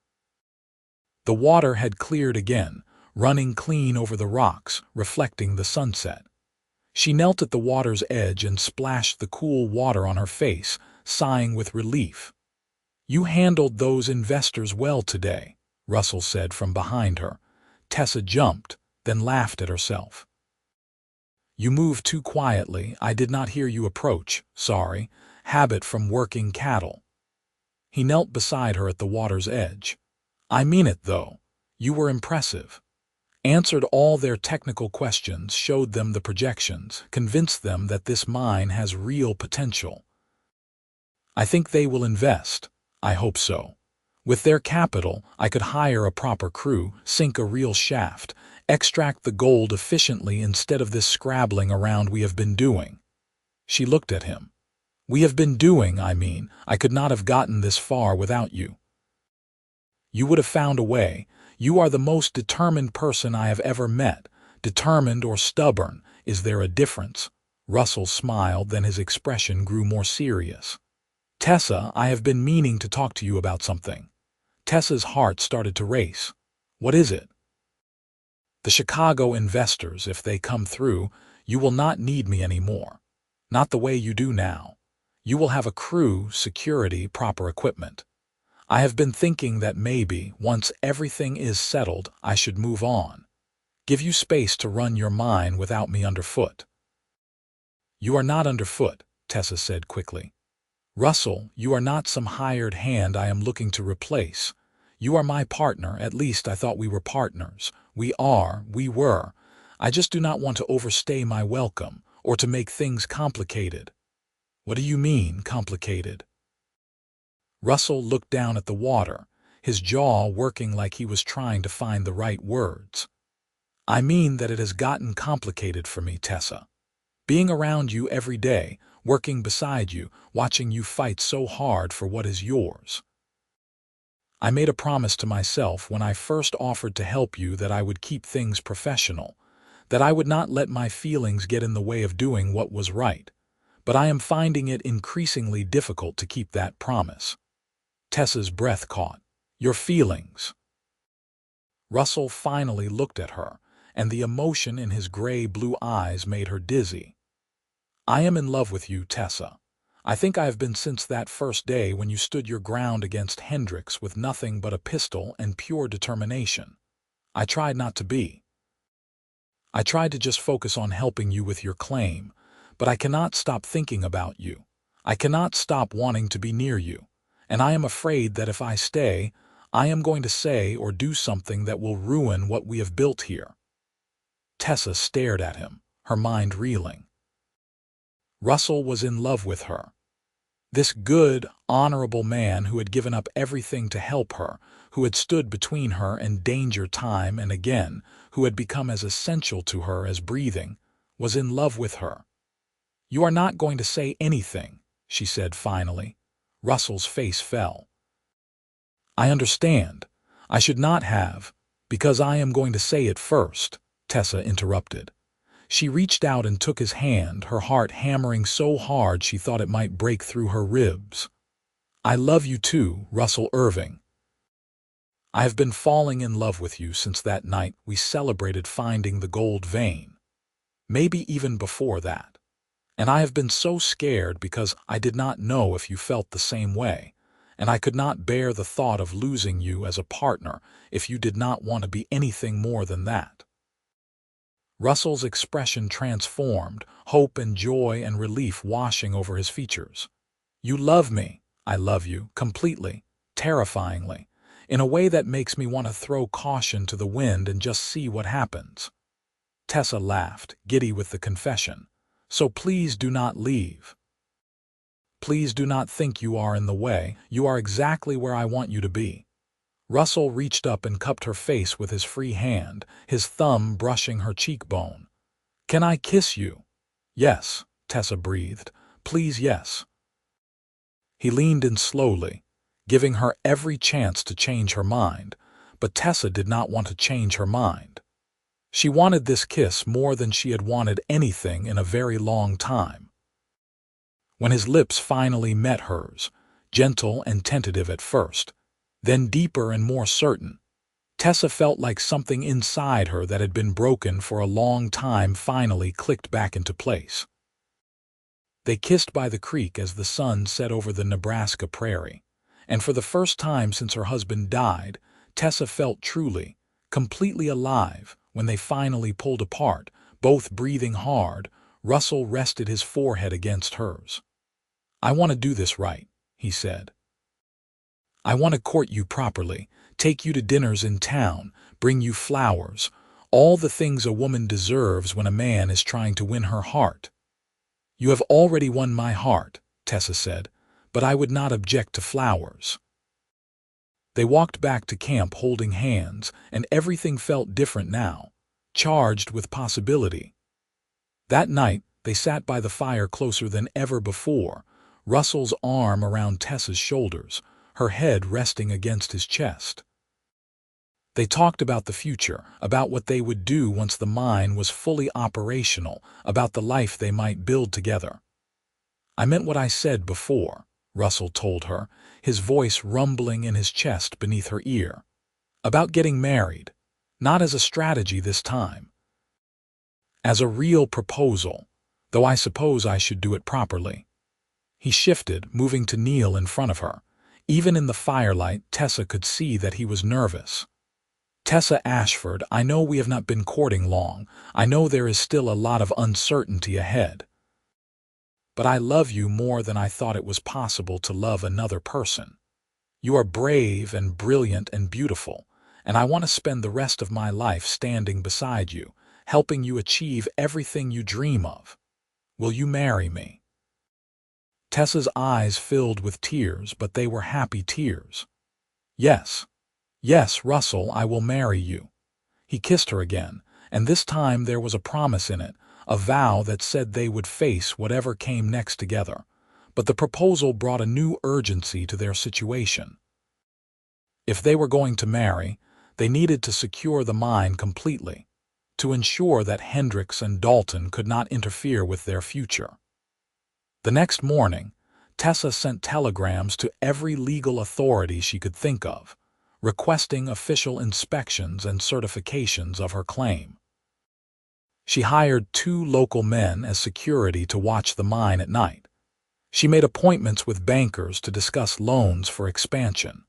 The water had cleared again, running clean over the rocks, reflecting the sunset. She knelt at the water's edge and splashed the cool water on her face, sighing with relief. "You handled those investors well today," Russell said from behind her. Tessa jumped, then laughed at herself. "You moved too quietly. I did not hear you approach. Sorry. Habit from working cattle." He knelt beside her at the water's edge. "I mean it, though. You were impressive. Answered all their technical questions, showed them the projections, convinced them that this mine has real potential. I think they will invest. I hope so. With their capital, I could hire a proper crew, sink a real shaft, extract the gold efficiently instead of this scrabbling around we have been doing." She looked at him. "We have been doing, I could not have gotten this far without you. You would have found a way. You are the most determined person I have ever met. Determined or stubborn, is there a difference?" Russell smiled, then his expression grew more serious. "Tessa, I have been meaning to talk to you about something." Tessa's heart started to race. "What is it?" "The Chicago investors, if they come through, you will not need me anymore. Not the way you do now. You will have a crew, security, proper equipment. I have been thinking that maybe, once everything is settled, I should move on. Give you space to run your mine without me underfoot." You are not underfoot, Tessa said quickly. Russell, you are not some hired hand I am looking to replace. You are my partner, at least I thought we were partners. We were. I just do not want to overstay my welcome, or to make things complicated. What do you mean, complicated? Russell looked down at the water, his jaw working like he was trying to find the right words. I mean that it has gotten complicated for me, Tessa. Being around you every day, working beside you, watching you fight so hard for what is yours. I made a promise to myself when I first offered to help you that I would keep things professional, that I would not let my feelings get in the way of doing what was right, but I am finding it increasingly difficult to keep that promise. Tessa's breath caught. Your feelings. Russell finally looked at her, and the emotion in his gray-blue eyes made her dizzy. I am in love with you, Tessa. I think I have been since that first day when you stood your ground against Hendricks with nothing but a pistol and pure determination. I tried not to be. I tried to just focus on helping you with your claim, but I cannot stop thinking about you. I cannot stop wanting to be near you, and I am afraid that if I stay, I am going to say or do something that will ruin what we have built here. Tessa stared at him, her mind reeling. Russell was in love with her. This good, honorable man who had given up everything to help her, who had stood between her and danger time and again, who had become as essential to her as breathing, was in love with her. You are not going to say anything, she said finally. Russell's face fell. I understand. I should not have, because I am going to say it first, Tessa interrupted. She reached out and took his hand, her heart hammering so hard she thought it might break through her ribs. I love you too, Russell Irving. I have been falling in love with you since that night we celebrated finding the gold vein. Maybe even before that. And I have been so scared because I did not know if you felt the same way, and I could not bear the thought of losing you as a partner if you did not want to be anything more than that. Russell's expression transformed, hope and joy and relief washing over his features. You love me. I love you, completely, terrifyingly, in a way that makes me want to throw caution to the wind and just see what happens. Tessa laughed, giddy with the confession. So please do not leave. Please do not think you are in the way. You are exactly where I want you to be. Russell reached up and cupped her face with his free hand, his thumb brushing her cheekbone. Can I kiss you? Yes, Tessa breathed. Please, yes. He leaned in slowly, giving her every chance to change her mind, but Tessa did not want to change her mind. She wanted this kiss more than she had wanted anything in a very long time. When his lips finally met hers, gentle and tentative at first, then deeper and more certain, Tessa felt like something inside her that had been broken for a long time finally clicked back into place. They kissed by the creek as the sun set over the Nebraska prairie, and for the first time since her husband died, Tessa felt truly, completely alive when they finally pulled apart, both breathing hard. Russell rested his forehead against hers. I want to do this right, he said. I want to court you properly, take you to dinners in town, bring you flowers, all the things a woman deserves when a man is trying to win her heart. You have already won my heart, Tessa said, but I would not object to flowers. They walked back to camp holding hands, and everything felt different now, charged with possibility. That night, they sat by the fire closer than ever before, Russell's arm around Tessa's shoulders, her head resting against his chest. They talked about the future, about what they would do once the mine was fully operational, about the life they might build together. I meant what I said before, Russell told her, his voice rumbling in his chest beneath her ear. About getting married, not as a strategy this time. As a real proposal, though I suppose I should do it properly. He shifted, moving to kneel in front of her. Even in the firelight, Tessa could see that he was nervous. Tessa Ashford, I know we have not been courting long. I know there is still a lot of uncertainty ahead. but I love you more than I thought it was possible to love another person. You are brave and brilliant and beautiful, and I want to spend the rest of my life standing beside you, helping you achieve everything you dream of. Will you marry me?" Tessa's eyes filled with tears, but they were happy tears. "Yes, yes, Russell, I will marry you." He kissed her again, and this time there was a promise in it, a vow that said they would face whatever came next together. But the proposal brought a new urgency to their situation. If they were going to marry, they needed to secure the mine completely, to ensure that Hendricks and Dalton could not interfere with their future. The next morning, Tessa sent telegrams to every legal authority she could think of, requesting official inspections and certifications of her claim. She hired 2 local men as security to watch the mine at night. She made appointments with bankers to discuss loans for expansion.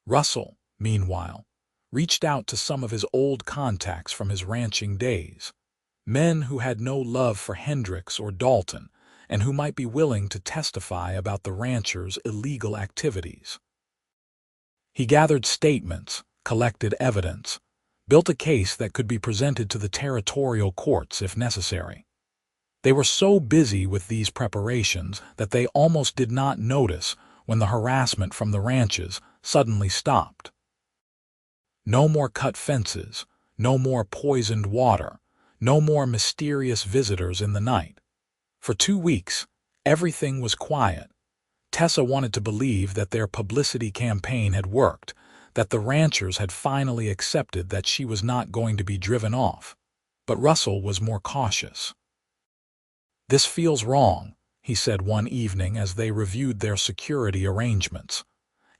Russell, meanwhile, reached out to some of his old contacts from his ranching days, men who had no love for Hendricks or Dalton and who might be willing to testify about the rancher's illegal activities. He gathered statements, collected evidence, built a case that could be presented to the territorial courts if necessary. They were so busy with these preparations that they almost did not notice when the harassment from the ranches suddenly stopped. No more cut fences, no more poisoned water, no more mysterious visitors in the night. For 2 weeks, everything was quiet. Tessa wanted to believe that their publicity campaign had worked, that the ranchers had finally accepted that she was not going to be driven off. But Russell was more cautious. "This feels wrong," he said one evening as they reviewed their security arrangements.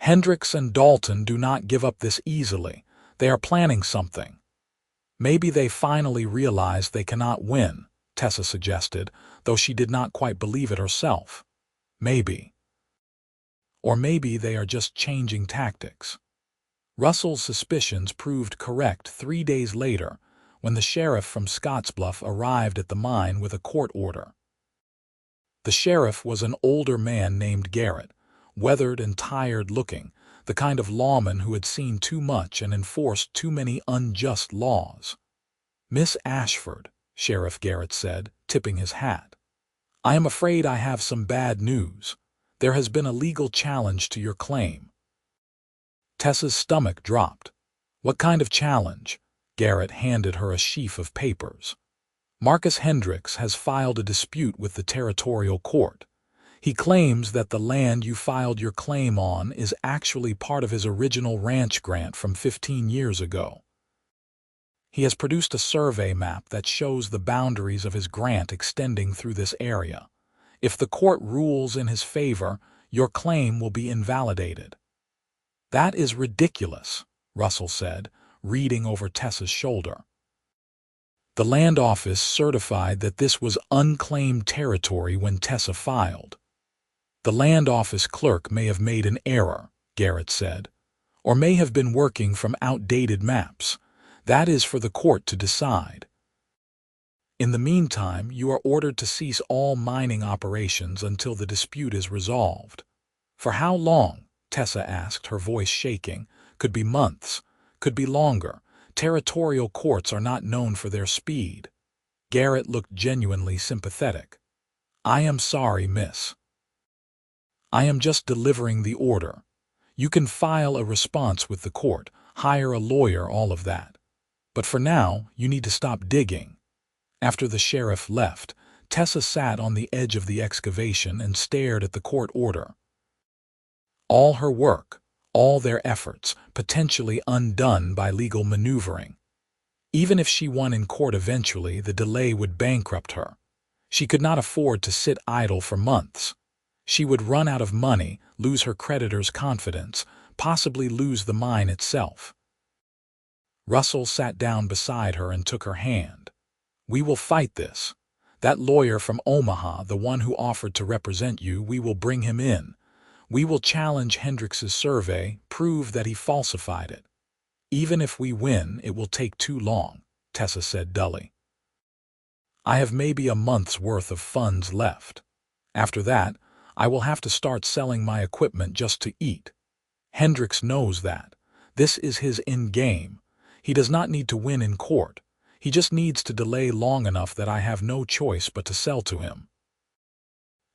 "Hendricks and Dalton do not give up this easily. They are planning something." "Maybe they finally realized they cannot win," Tessa suggested, though she did not quite believe it herself. Maybe. Or maybe they are just changing tactics. Russell's suspicions proved correct 3 days later when the sheriff from Scottsbluff arrived at the mine with a court order. The sheriff was an older man named Garrett, weathered and tired-looking, the kind of lawman who had seen too much and enforced too many unjust laws. "Miss Ashford," Sheriff Garrett said, tipping his hat, "I am afraid I have some bad news. There has been a legal challenge to your claim." Tessa's stomach dropped. "What kind of challenge?" Garrett handed her a sheaf of papers. "Marcus Hendricks has filed a dispute with the territorial court. He claims that the land you filed your claim on is actually part of his original ranch grant from 15 years ago. He has produced a survey map that shows the boundaries of his grant extending through this area. If the court rules in his favor, your claim will be invalidated." "That is ridiculous," Russell said, reading over Tessa's shoulder. "The land office certified that this was unclaimed territory when Tessa filed." "The land office clerk may have made an error," Garrett said, "or may have been working from outdated maps. That is for the court to decide. In the meantime, you are ordered to cease all mining operations until the dispute is resolved." "For how long?" Tessa asked, her voice shaking. "Could be months, could be longer. Territorial courts are not known for their speed." Garrett looked genuinely sympathetic. "I am sorry, miss. I am just delivering the order. You can file a response with the court, hire a lawyer, all of that. But for now, you need to stop digging." After the sheriff left, Tessa sat on the edge of the excavation and stared at the court order. All her work, all their efforts, potentially undone by legal maneuvering. Even if she won in court eventually, the delay would bankrupt her. She could not afford to sit idle for months. She would run out of money, lose her creditors' confidence, possibly lose the mine itself. Russell sat down beside her and took her hand. "We will fight this. That lawyer from Omaha, the one who offered to represent you, we will bring him in. We will challenge Hendricks's survey, prove that he falsified it. Even if we win, it will take too long," Tessa said dully. I have maybe a month's worth of funds left. After that, I will have to start selling my equipment just to eat. Hendricks knows that. This is his end game. He does not need to win in court. He just needs to delay long enough that I have no choice but to sell to him.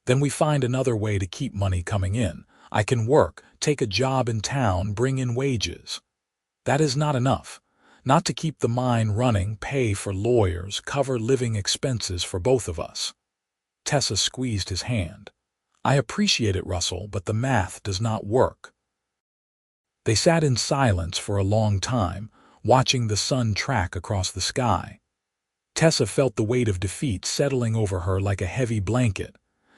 Then we find another way to keep money coming in. I can work, take a job in town, bring in wages. That is not enough. Not to keep the mine running, pay for lawyers, cover living expenses for both of us. Tessa squeezed his hand. I appreciate it, Russell, but the math does not work. They sat in silence for a long time, watching the sun track across the sky. Tessa felt the weight of defeat settling over her like a heavy blanket.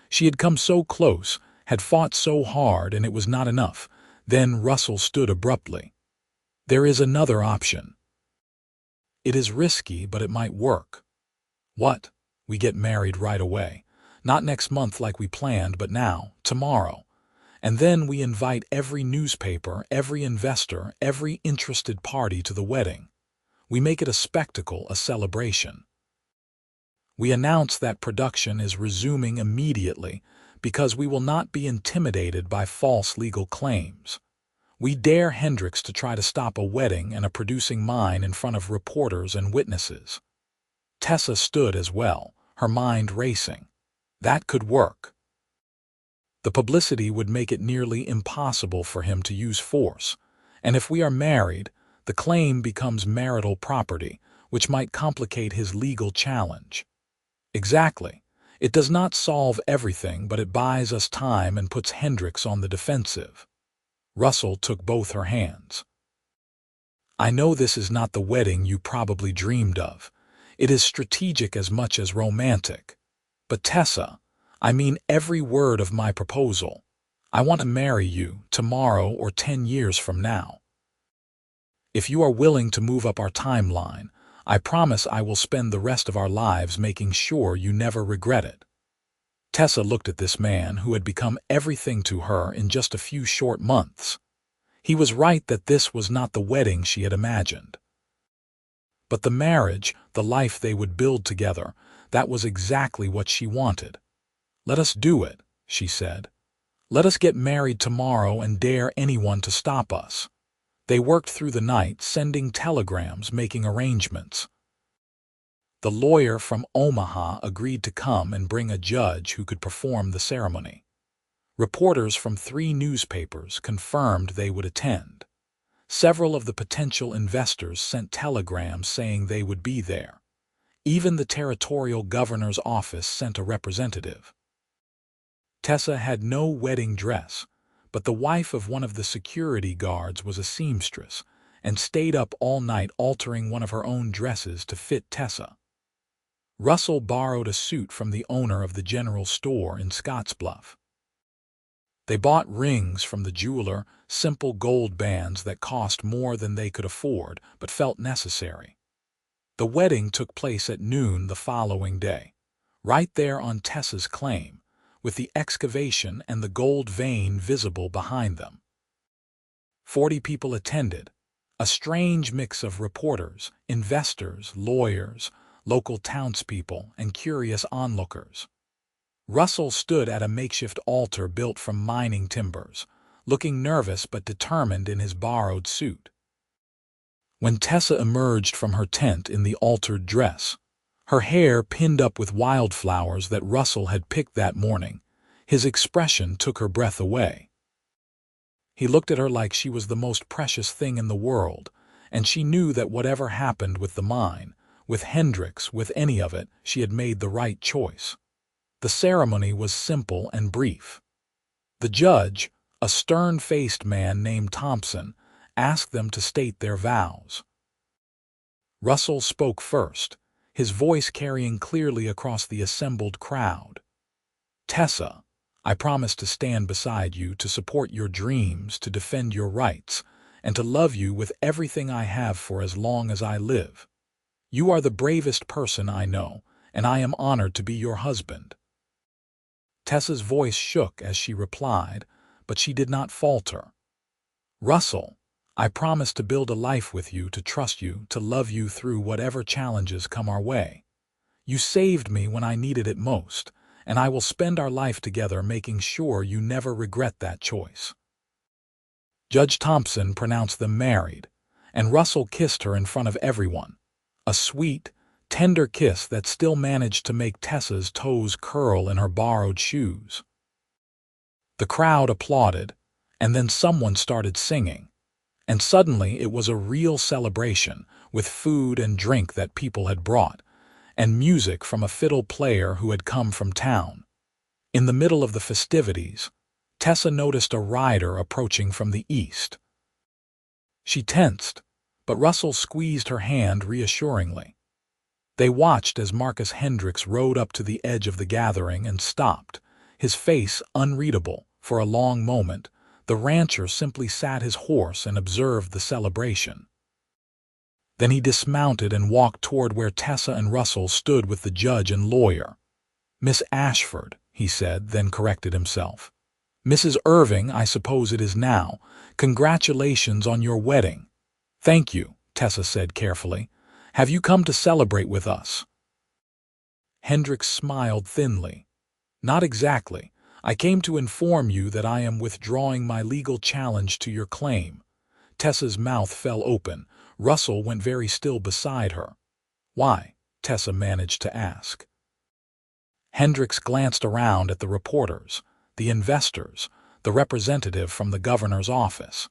She had come so close, had fought so hard, and it was not enough. Then Russell stood abruptly. There is another option. It is risky, but it might work. What? We get married right away. Not next month like we planned, but now, tomorrow. And then we invite every newspaper, every investor, every interested party to the wedding. We make it a spectacle, a celebration. We announce that production is resuming immediately because we will not be intimidated by false legal claims. We dare Hendricks to try to stop a wedding and a producing mine in front of reporters and witnesses. Tessa stood as well, her mind racing. That could work. The publicity would make it nearly impossible for him to use force, and if we are married, the claim becomes marital property, which might complicate his legal challenge. Exactly. It does not solve everything, but it buys us time and puts Hendricks on the defensive. Russell took both her hands. I know this is not the wedding you probably dreamed of. It is strategic as much as romantic. But Tessa, I mean every word of my proposal. I want to marry you tomorrow or 10 years from now. If you are willing to move up our timeline, I promise I will spend the rest of our lives making sure you never regret it. Tessa looked at this man who had become everything to her in just a few short months. He was right that this was not the wedding she had imagined. But the marriage, the life they would build together, that was exactly what she wanted. Let us do it, she said. Let us get married tomorrow and dare anyone to stop us. They worked through the night, sending telegrams, making arrangements. The lawyer from Omaha agreed to come and bring a judge who could perform the ceremony. Reporters from 3 newspapers confirmed they would attend. Several of the potential investors sent telegrams saying they would be there. Even the territorial governor's office sent a representative. Tessa had no wedding dress, but the wife of one of the security guards was a seamstress and stayed up all night altering one of her own dresses to fit Tessa. Russell borrowed a suit from the owner of the general store in Scottsbluff. They bought rings from the jeweler, simple gold bands that cost more than they could afford but felt necessary. The wedding took place at noon the following day, right there on Tessa's claim, with the excavation and the gold vein visible behind them. 40 people attended, a strange mix of reporters, investors, lawyers, local townspeople, and curious onlookers. Russell stood at a makeshift altar built from mining timbers, looking nervous but determined in his borrowed suit. When Tessa emerged from her tent in the altered dress, her hair pinned up with wildflowers that Russell had picked that morning, his expression took her breath away. He looked at her like she was the most precious thing in the world, and she knew that whatever happened with the mine, with Hendricks, with any of it, she had made the right choice. The ceremony was simple and brief. The judge, a stern-faced man named Thompson, asked them to state their vows. Russell spoke first, his voice carrying clearly across the assembled crowd. Tessa, I promise to stand beside you, to support your dreams, to defend your rights, and to love you with everything I have for as long as I live. You are the bravest person I know, and I am honored to be your husband. Tessa's voice shook as she replied, but she did not falter. Russell, I promise to build a life with you, to trust you, to love you through whatever challenges come our way. You saved me when I needed it most, and I will spend our life together making sure you never regret that choice." Judge Thompson pronounced them married, and Russell kissed her in front of everyone. A sweet, tender kiss that still managed to make Tessa's toes curl in her borrowed shoes. The crowd applauded, and then someone started singing. And suddenly it was a real celebration, with food and drink that people had brought, and music from a fiddle player who had come from town. In the middle of the festivities, Tessa noticed a rider approaching from the east. She tensed, but Russell squeezed her hand reassuringly. They watched as Marcus Hendricks rode up to the edge of the gathering and stopped, his face unreadable. For a long moment, the rancher simply sat his horse and observed the celebration. Then he dismounted and walked toward where Tessa and Russell stood with the judge and lawyer. "Miss Ashford," he said, then corrected himself. "Mrs. Irving, I suppose it is now. Congratulations on your wedding." "Thank you," Tessa said carefully. "Have you come to celebrate with us?" Hendricks smiled thinly. "Not exactly. I came to inform you that I am withdrawing my legal challenge to your claim." Tessa's mouth fell open. Russell went very still beside her. "Why?" Tessa managed to ask. Hendricks glanced around at the reporters, the investors, the representative from the governor's office.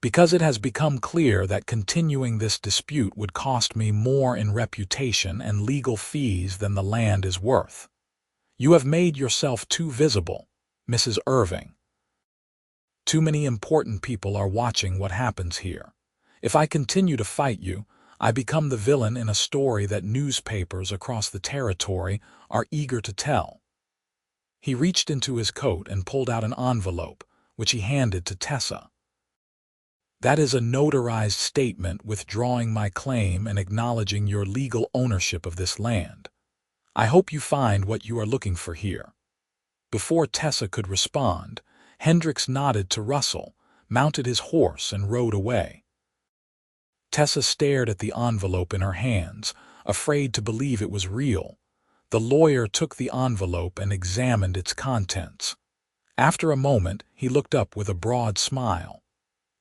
"Because it has become clear that continuing this dispute would cost me more in reputation and legal fees than the land is worth. You have made yourself too visible, Mrs. Irving. Too many important people are watching what happens here. If I continue to fight you, I become the villain in a story that newspapers across the territory are eager to tell." He reached into his coat and pulled out an envelope, which he handed to Tessa. "That is a notarized statement withdrawing my claim and acknowledging your legal ownership of this land. I hope you find what you are looking for here." Before Tessa could respond, Hendricks nodded to Russell, mounted his horse, and rode away. Tessa stared at the envelope in her hands, afraid to believe it was real. The lawyer took the envelope and examined its contents. After a moment, he looked up with a broad smile.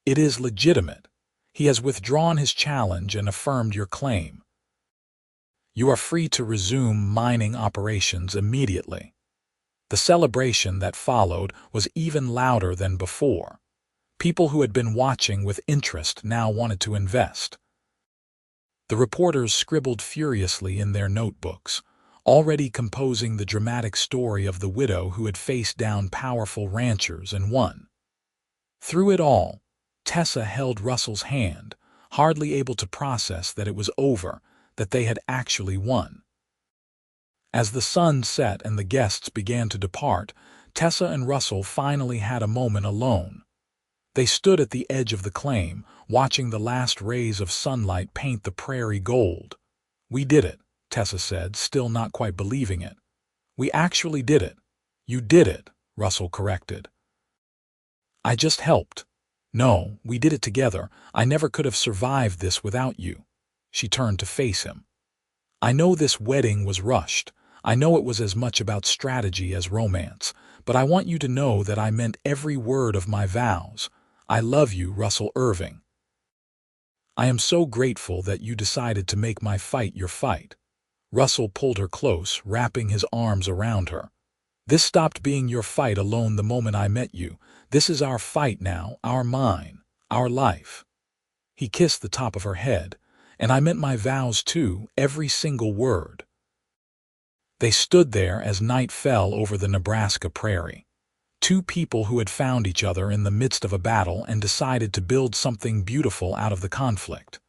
"It is legitimate. He has withdrawn his challenge and affirmed your claim. You are free to resume mining operations immediately." The celebration that followed was even louder than before. People who had been watching with interest now wanted to invest. The reporters scribbled furiously in their notebooks, already composing the dramatic story of the widow who had faced down powerful ranchers and won. Through it all, Tessa held Russell's hand, hardly able to process that it was over, that they had actually won. As the sun set and the guests began to depart, Tessa and Russell finally had a moment alone. They stood at the edge of the claim, watching the last rays of sunlight paint the prairie gold. "We did it," Tessa said, still not quite believing it. "We actually did it." "You did it," Russell corrected. "I just helped." "No, we did it together. I never could have survived this without you." She turned to face him. "I know this wedding was rushed. I know it was as much about strategy as romance, but I want you to know that I meant every word of my vows. I love you, Russell Irving. I am so grateful that you decided to make my fight your fight." Russell pulled her close, wrapping his arms around her. "This stopped being your fight alone the moment I met you. This is our fight now, our mine, our life." He kissed the top of her head, "And I meant my vows too, every single word." They stood there as night fell over the Nebraska prairie. Two people who had found each other in the midst of a battle and decided to build something beautiful out of the conflict.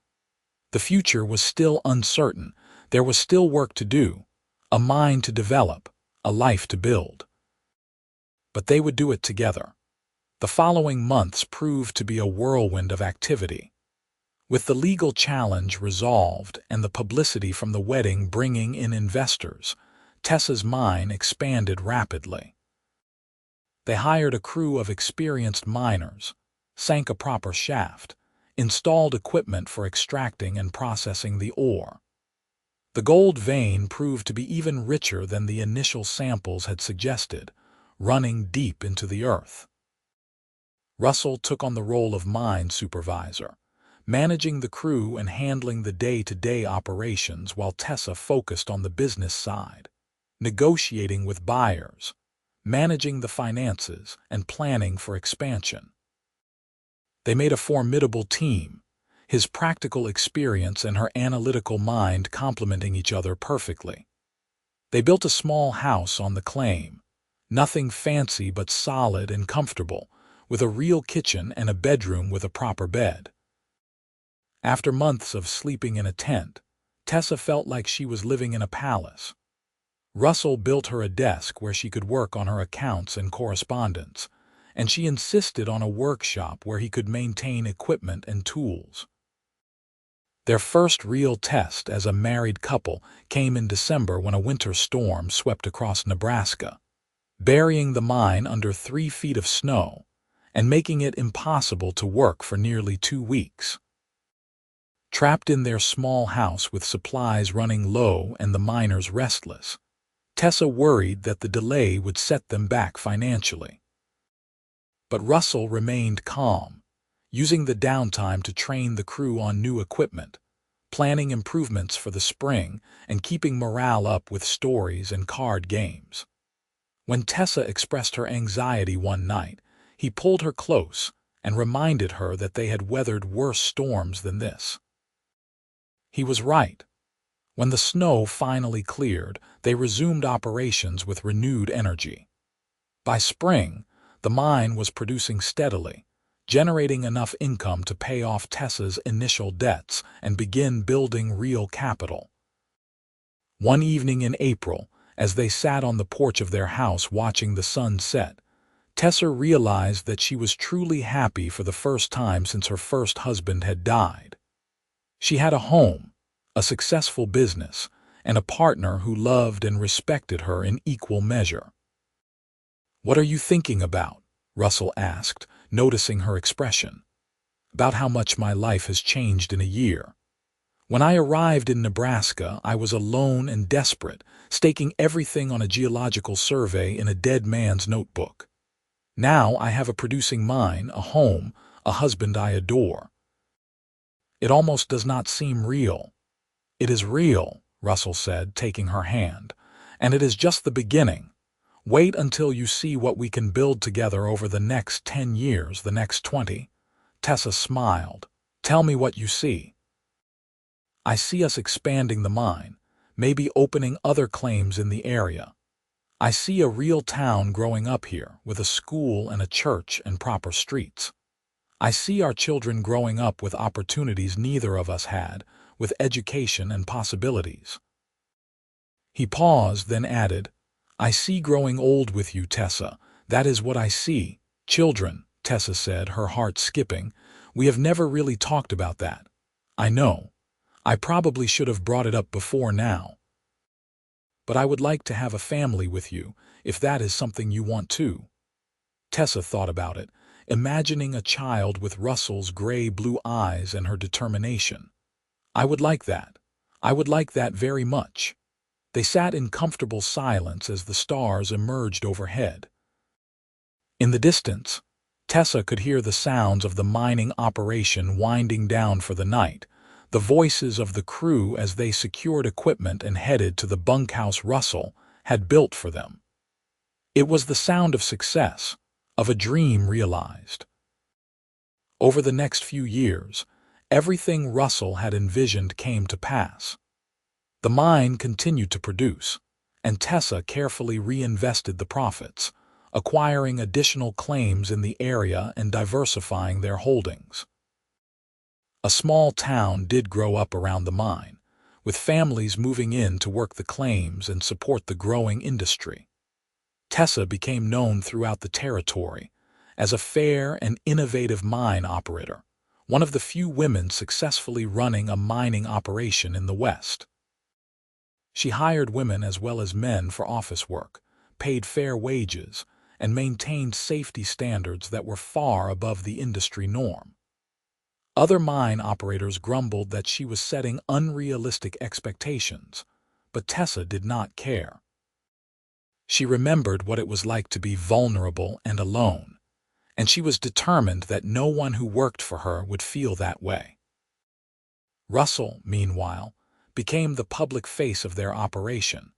The future was still uncertain. There was still work to do, a mind to develop, a life to build. But they would do it together. The following months proved to be a whirlwind of activity. With the legal challenge resolved and the publicity from the wedding bringing in investors, Tessa's mine expanded rapidly. They hired a crew of experienced miners, sank a proper shaft, installed equipment for extracting and processing the ore. The gold vein proved to be even richer than the initial samples had suggested, running deep into the earth. Russell took on the role of mine supervisor, managing the crew and handling the day-to-day operations while Tessa focused on the business side, negotiating with buyers, managing the finances, and planning for expansion. They made a formidable team, his practical experience and her analytical mind complementing each other perfectly. They built a small house on the claim, nothing fancy but solid and comfortable, with a real kitchen and a bedroom with a proper bed. After months of sleeping in a tent, Tessa felt like she was living in a palace. Russell built her a desk where she could work on her accounts and correspondence, and she insisted on a workshop where he could maintain equipment and tools. Their first real test as a married couple came in December when a winter storm swept across Nebraska, burying the mine under 3 feet of snow and making it impossible to work for nearly 2 weeks. Trapped in their small house with supplies running low and the miners restless, Tessa worried that the delay would set them back financially. But Russell remained calm, using the downtime to train the crew on new equipment, planning improvements for the spring, and keeping morale up with stories and card games. When Tessa expressed her anxiety one night, he pulled her close and reminded her that they had weathered worse storms than this. He was right. When the snow finally cleared, they resumed operations with renewed energy. By spring, the mine was producing steadily, generating enough income to pay off Tessa's initial debts and begin building real capital. One evening in April, as they sat on the porch of their house watching the sun set, Tessa realized that she was truly happy for the first time since her first husband had died. She had a home, a successful business, and a partner who loved and respected her in equal measure. "What are you thinking about?" Russell asked, noticing her expression. "About how much my life has changed in a year. When I arrived in Nebraska, I was alone and desperate, staking everything on a geological survey in a dead man's notebook. Now I have a producing mine, a home, a husband I adore. It almost does not seem real." "It is real," Russell said, taking her hand, "and it is just the beginning. Wait until you see what we can build together over the next 10 years, the next 20. Tessa smiled. "Tell me what you see." "I see us expanding the mine, maybe opening other claims in the area. I see a real town growing up here, with a school and a church and proper streets. I see our children growing up with opportunities neither of us had, with education and possibilities." He paused, then added, "I see growing old with you, Tessa. That is what I see. Children," Tessa said, her heart skipping. "We have never really talked about that. I know. I probably should have brought it up before now. But I would like to have a family with you, if that is something you want too." Tessa thought about it, imagining a child with Russell's gray-blue eyes and her determination. "I would like that. I would like that very much." They sat in comfortable silence as the stars emerged overhead. In the distance, Tessa could hear the sounds of the mining operation winding down for the night, the voices of the crew as they secured equipment and headed to the bunkhouse Russell had built for them. It was the sound of success, of a dream realized. Over the next few years, everything Russell had envisioned came to pass. The mine continued to produce, and Tessa carefully reinvested the profits, acquiring additional claims in the area and diversifying their holdings. A small town did grow up around the mine, with families moving in to work the claims and support the growing industry. Tessa became known throughout the territory as a fair and innovative mine operator, one of the few women successfully running a mining operation in the West. She hired women as well as men for office work, paid fair wages, and maintained safety standards that were far above the industry norm. Other mine operators grumbled that she was setting unrealistic expectations, but Tessa did not care. She remembered what it was like to be vulnerable and alone, and she was determined that no one who worked for her would feel that way. Russell, meanwhile, became the public face of their operation,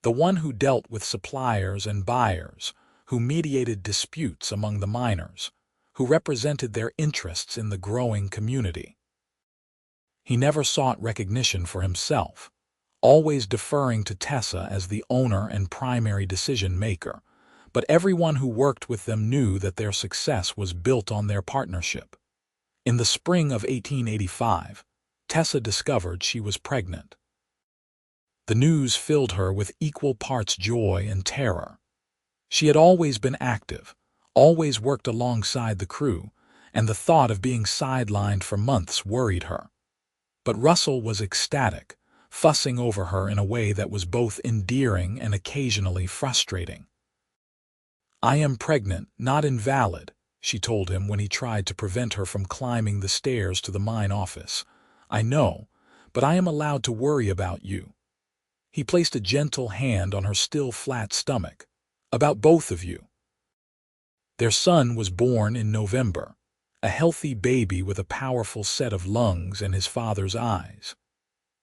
the one who dealt with suppliers and buyers, who mediated disputes among the miners, who represented their interests in the growing community. He never sought recognition for himself, always deferring to Tessa as the owner and primary decision-maker, but everyone who worked with them knew that their success was built on their partnership. In the spring of 1885, Tessa discovered she was pregnant. The news filled her with equal parts joy and terror. She had always been active, always worked alongside the crew, and the thought of being sidelined for months worried her. But Russell was ecstatic, fussing over her in a way that was both endearing and occasionally frustrating. "I am pregnant, not invalid," she told him when he tried to prevent her from climbing the stairs to the mine office. "I know, but I am allowed to worry about you." He placed a gentle hand on her still flat stomach. "About both of you." Their son was born in November, a healthy baby with a powerful set of lungs and his father's eyes.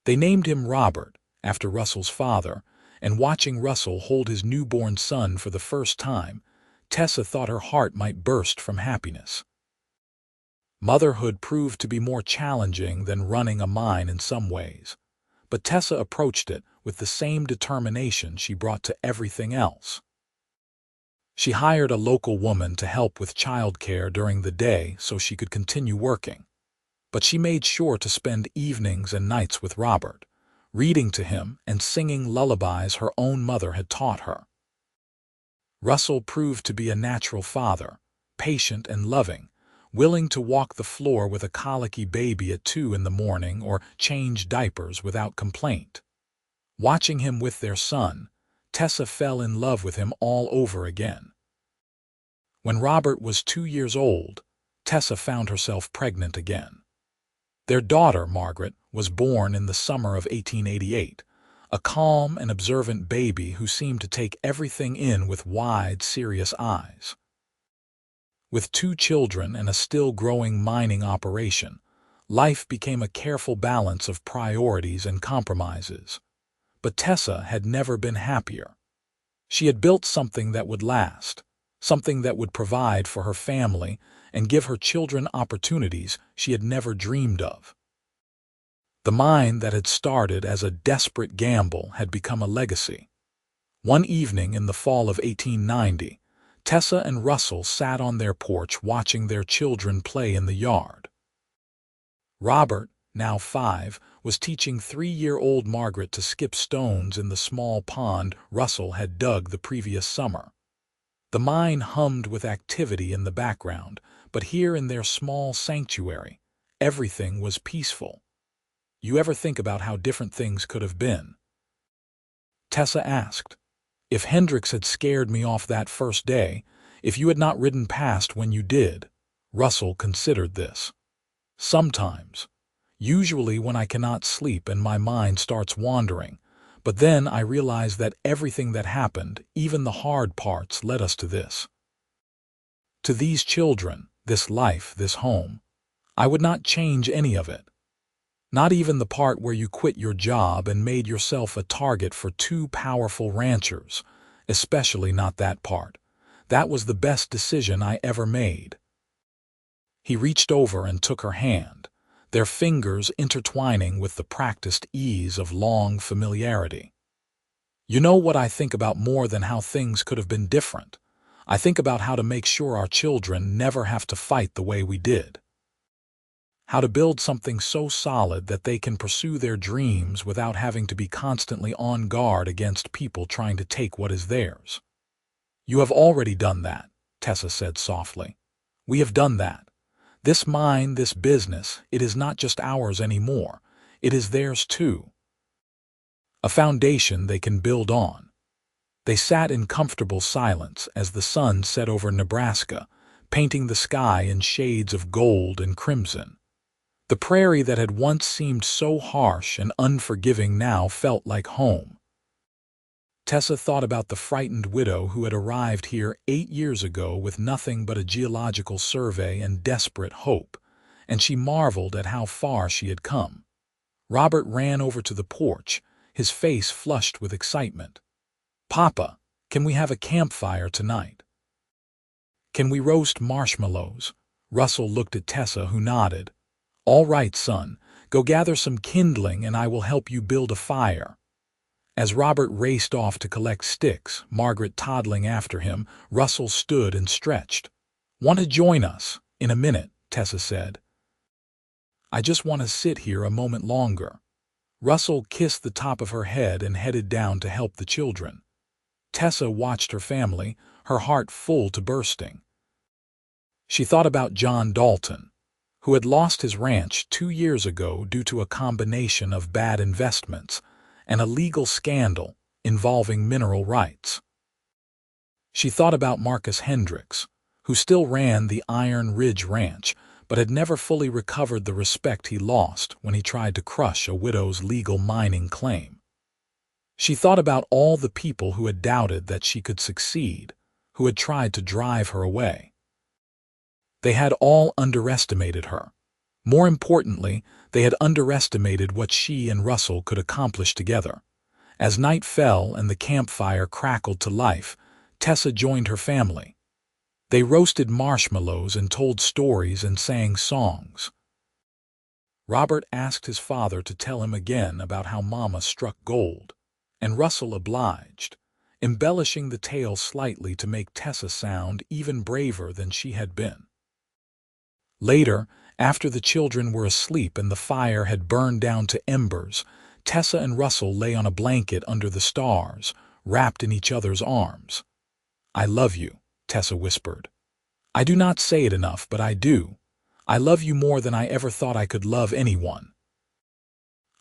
They named him Robert, after Russell's father, and watching Russell hold his newborn son for the first time, Tessa thought her heart might burst from happiness. Motherhood proved to be more challenging than running a mine in some ways, but Tessa approached it with the same determination she brought to everything else. She hired a local woman to help with childcare during the day so she could continue working, but she made sure to spend evenings and nights with Robert, reading to him and singing lullabies her own mother had taught her. Russell proved to be a natural father, patient and loving, willing to walk the floor with a colicky baby at 2 in the morning or change diapers without complaint. Watching him with their son, Tessa fell in love with him all over again. When Robert was 2 years old, Tessa found herself pregnant again. Their daughter, Margaret, was born in the summer of 1888, a calm and observant baby who seemed to take everything in with wide, serious eyes. With 2 children and a still-growing mining operation, life became a careful balance of priorities and compromises. But Tessa had never been happier. She had built something that would last, something that would provide for her family and give her children opportunities she had never dreamed of. The mine that had started as a desperate gamble had become a legacy. One evening in the fall of 1890, Tessa and Russell sat on their porch watching their children play in the yard. Robert, now 5, was teaching 3-year-old Margaret to skip stones in the small pond Russell had dug the previous summer. The mine hummed with activity in the background, but here in their small sanctuary, everything was peaceful. "You ever think about how different things could have been?" Tessa asked. "If Hendricks had scared me off that first day, if you had not ridden past when you did." Russell considered this. "Sometimes. Usually when I cannot sleep and my mind starts wandering, but then I realize that everything that happened, even the hard parts, led us to this. To these children, this life, this home. I would not change any of it. Not even the part where you quit your job and made yourself a target for 2 powerful ranchers, especially not that part. That was the best decision I ever made." He reached over and took her hand, their fingers intertwining with the practiced ease of long familiarity. "You know what I think about more than how things could have been different? I think about how to make sure our children never have to fight the way we did. How to build something so solid that they can pursue their dreams without having to be constantly on guard against people trying to take what is theirs." "You have already done that," Tessa said softly. "We have done that. This mine, this business, it is not just ours anymore. It is theirs too. A foundation they can build on." They sat in comfortable silence as the sun set over Nebraska, painting the sky in shades of gold and crimson. The prairie that had once seemed so harsh and unforgiving now felt like home. Tessa thought about the frightened widow who had arrived here 8 years ago with nothing but a geological survey and desperate hope, and she marveled at how far she had come. Robert ran over to the porch, his face flushed with excitement. "Papa, can we have a campfire tonight? Can we roast marshmallows?" Russell looked at Tessa, who nodded. "All right, son, go gather some kindling and I will help you build a fire." As Robert raced off to collect sticks, Margaret toddling after him, Russell stood and stretched. "Want to join us?" "In a minute," Tessa said. "I just want to sit here a moment longer." Russell kissed the top of her head and headed down to help the children. Tessa watched her family, her heart full to bursting. She thought about John Dalton, who had lost his ranch 2 years ago due to a combination of bad investments and a legal scandal involving mineral rights. She thought about Marcus Hendricks, who still ran the Iron Ridge Ranch, but had never fully recovered the respect he lost when he tried to crush a widow's legal mining claim. She thought about all the people who had doubted that she could succeed, who had tried to drive her away. They had all underestimated her. More importantly, they had underestimated what she and Russell could accomplish together. As night fell and the campfire crackled to life, Tessa joined her family. They roasted marshmallows and told stories and sang songs. Robert asked his father to tell him again about how Mama struck gold, and Russell obliged, embellishing the tale slightly to make Tessa sound even braver than she had been. Later, after the children were asleep and the fire had burned down to embers, Tessa and Russell lay on a blanket under the stars, wrapped in each other's arms. "I love you," Tessa whispered. "I do not say it enough, but I do. I love you more than I ever thought I could love anyone."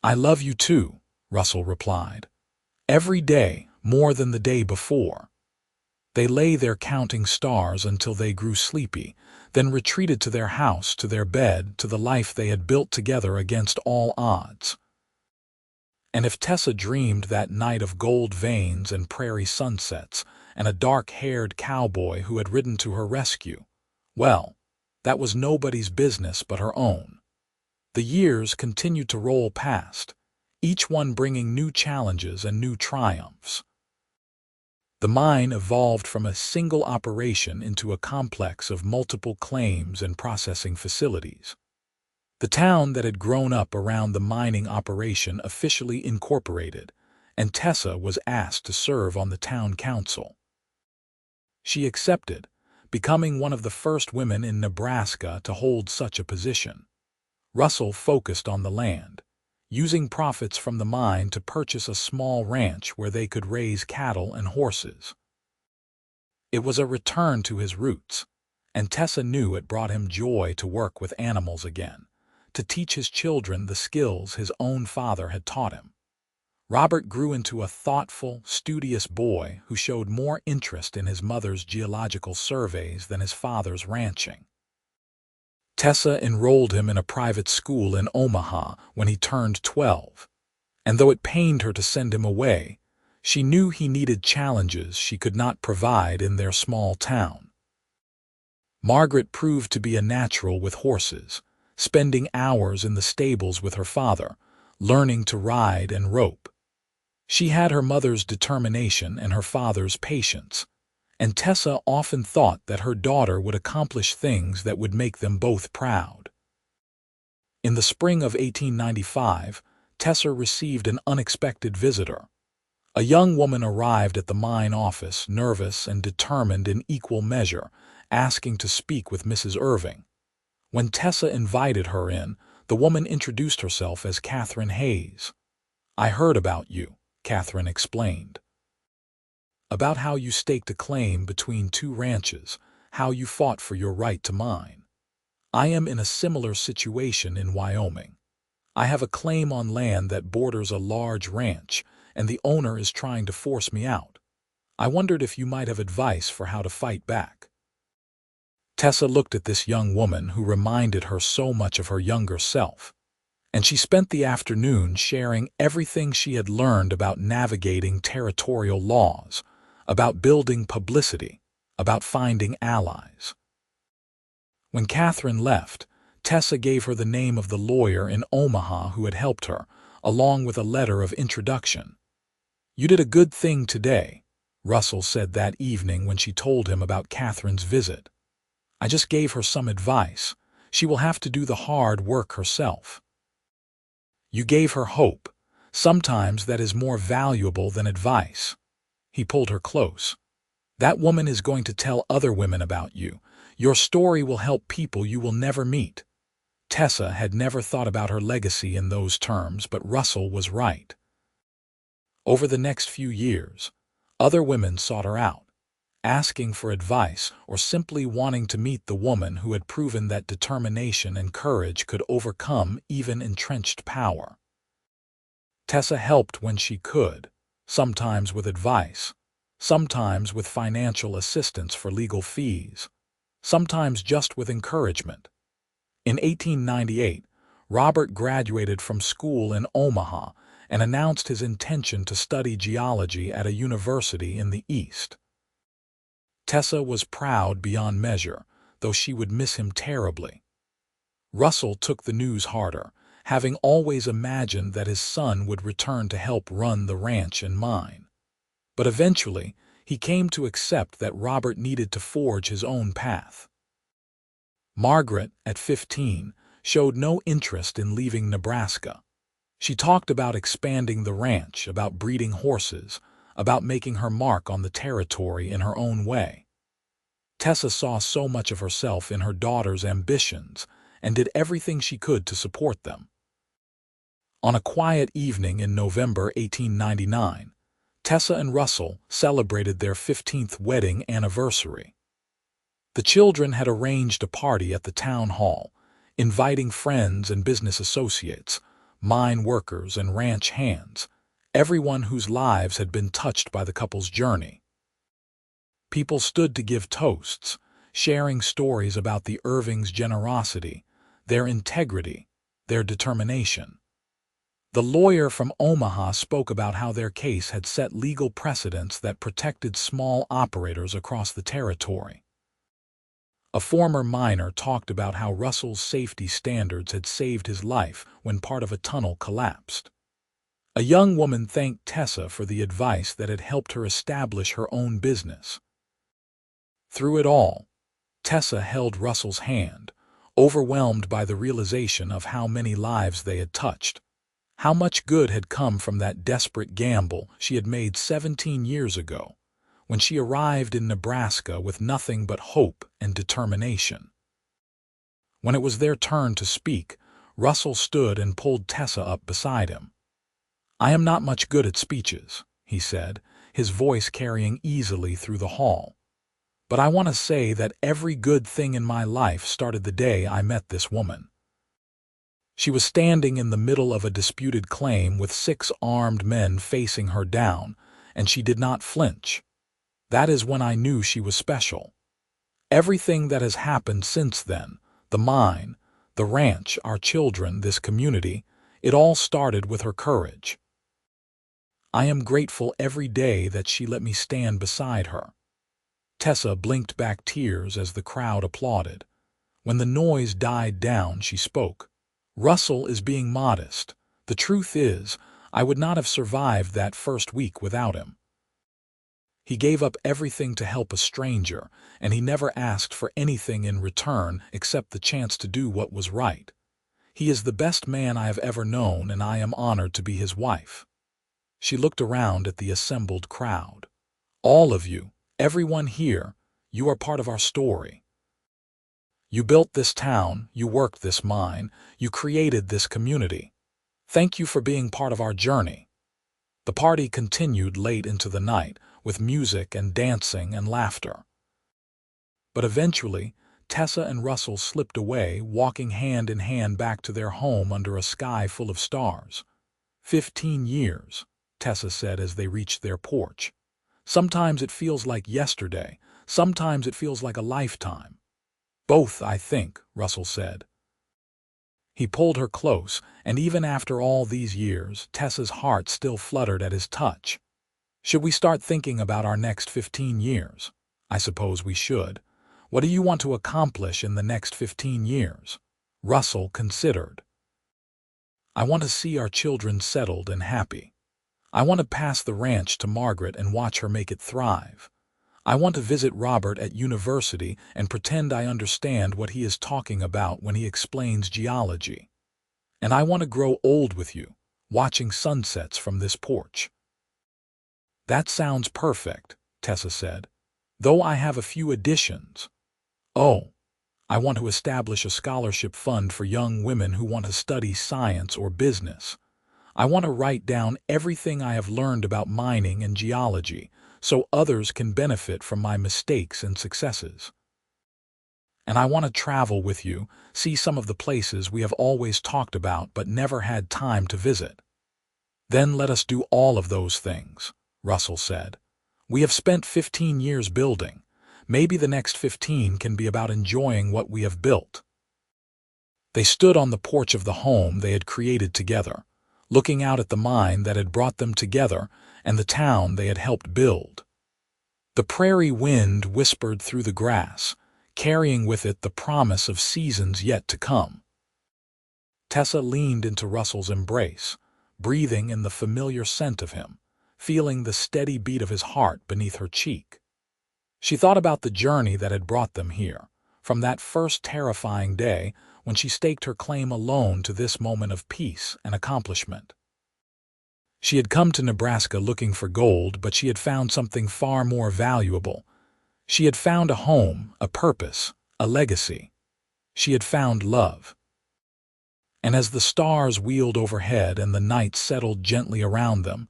"I love you too," Russell replied. "Every day, more than the day before." They lay there counting stars until they grew sleepy, then retreated to their house, to their bed, to the life they had built together against all odds. And if Tessa dreamed that night of gold veins and prairie sunsets, and a dark-haired cowboy who had ridden to her rescue, well, that was nobody's business but her own. The years continued to roll past, each one bringing new challenges and new triumphs. The mine evolved from a single operation into a complex of multiple claims and processing facilities. The town that had grown up around the mining operation officially incorporated, and Tessa was asked to serve on the town council. She accepted, becoming one of the first women in Nebraska to hold such a position. Russell focused on the land, using profits from the mine to purchase a small ranch where they could raise cattle and horses. It was a return to his roots, and Tessa knew it brought him joy to work with animals again, to teach his children the skills his own father had taught him. Robert grew into a thoughtful, studious boy who showed more interest in his mother's geological surveys than his father's ranching. Tessa enrolled him in a private school in Omaha when he turned 12, and though it pained her to send him away, she knew he needed challenges she could not provide in their small town. Margaret proved to be a natural with horses, spending hours in the stables with her father, learning to ride and rope. She had her mother's determination and her father's patience, and Tessa often thought that her daughter would accomplish things that would make them both proud. In the spring of 1895, Tessa received an unexpected visitor. A young woman arrived at the mine office, nervous and determined in equal measure, asking to speak with Mrs. Irving. When Tessa invited her in, the woman introduced herself as Catherine Hayes. "I heard about you," Catherine explained. "About how you staked a claim between two ranches, how you fought for your right to mine. I am in a similar situation in Wyoming. I have a claim on land that borders a large ranch, and the owner is trying to force me out. I wondered if you might have advice for how to fight back." Tessa looked at this young woman who reminded her so much of her younger self, and she spent the afternoon sharing everything she had learned about navigating territorial laws, about building publicity, about finding allies. When Catherine left, Tessa gave her the name of the lawyer in Omaha who had helped her, along with a letter of introduction. "You did a good thing today," Russell said that evening when she told him about Catherine's visit. "I just gave her some advice. She will have to do the hard work herself." "You gave her hope. Sometimes that is more valuable than advice." He pulled her close. "That woman is going to tell other women about you. Your story will help people you will never meet." Tessa had never thought about her legacy in those terms, but Russell was right. Over the next few years, other women sought her out, asking for advice or simply wanting to meet the woman who had proven that determination and courage could overcome even entrenched power. Tessa helped when she could, sometimes with advice, sometimes with financial assistance for legal fees, sometimes just with encouragement. In 1898, Robert graduated from school in Omaha and announced his intention to study geology at a university in the East. Tessa was proud beyond measure, though she would miss him terribly. Russell took the news harder, having always imagined that his son would return to help run the ranch and mine. But eventually, he came to accept that Robert needed to forge his own path. Margaret, at 15, showed no interest in leaving Nebraska. She talked about expanding the ranch, about breeding horses, about making her mark on the territory in her own way. Tessa saw so much of herself in her daughter's ambitions and did everything she could to support them. On a quiet evening in November 1899, Tessa and Russell celebrated their 15th wedding anniversary. The children had arranged a party at the town hall, inviting friends and business associates, mine workers and ranch hands, everyone whose lives had been touched by the couple's journey. People stood to give toasts, sharing stories about the Irvings' generosity, their integrity, their determination. The lawyer from Omaha spoke about how their case had set legal precedents that protected small operators across the territory. A former miner talked about how Russell's safety standards had saved his life when part of a tunnel collapsed. A young woman thanked Tessa for the advice that had helped her establish her own business. Through it all, Tessa held Russell's hand, overwhelmed by the realization of how many lives they had touched, how much good had come from that desperate gamble she had made 17 years ago, when she arrived in Nebraska with nothing but hope and determination. When it was their turn to speak, Russell stood and pulled Tessa up beside him. "I am not much good at speeches," he said, his voice carrying easily through the hall. "But I want to say that every good thing in my life started the day I met this woman." She was standing in the middle of a disputed claim with 6 armed men facing her down, and she did not flinch. That is when I knew she was special. Everything that has happened since then, the mine, the ranch, our children, this community, it all started with her courage. I am grateful every day that she let me stand beside her. Tessa blinked back tears as the crowd applauded. When the noise died down, she spoke. "Russell is being modest. The truth is, I would not have survived that first week without him. He gave up everything to help a stranger, and he never asked for anything in return except the chance to do what was right. He is the best man I have ever known, and I am honored to be his wife." She looked around at the assembled crowd. "All of you, everyone here, you are part of our story. You built this town, you worked this mine, you created this community. Thank you for being part of our journey." The party continued late into the night, with music and dancing and laughter. But eventually, Tessa and Russell slipped away, walking hand in hand back to their home under a sky full of stars. 15 years, Tessa said as they reached their porch. "Sometimes it feels like yesterday, sometimes it feels like a lifetime." Both, I think, Russell said. He pulled her close, and even after all these years, Tessa's heart still fluttered at his touch. Should we start thinking about our next 15 years? I suppose we should. What do you want to accomplish in the next 15 years? Russell considered. I want to see our children settled and happy. I want to pass the ranch to Margaret and watch her make it thrive. I want to visit Robert at university and pretend I understand what he is talking about when he explains geology. And I want to grow old with you, watching sunsets from this porch. That sounds perfect, Tessa said, though I have a few additions. Oh, I want to establish a scholarship fund for young women who want to study science or business. I want to write down everything I have learned about mining and geology, so others can benefit from my mistakes and successes. And I want to travel with you, see some of the places we have always talked about but never had time to visit. Then let us do all of those things, Russell said. We have spent 15 years building. Maybe the next 15 can be about enjoying what we have built. They stood on the porch of the home they had created together, looking out at the mine that had brought them together and the town they had helped build. The prairie wind whispered through the grass, carrying with it the promise of seasons yet to come. Tessa leaned into Russell's embrace, breathing in the familiar scent of him, feeling the steady beat of his heart beneath her cheek. She thought about the journey that had brought them here, from that first terrifying day when she staked her claim alone to this moment of peace and accomplishment. She had come to Nebraska looking for gold, but she had found something far more valuable. She had found a home, a purpose, a legacy. She had found love. And as the stars wheeled overhead and the night settled gently around them,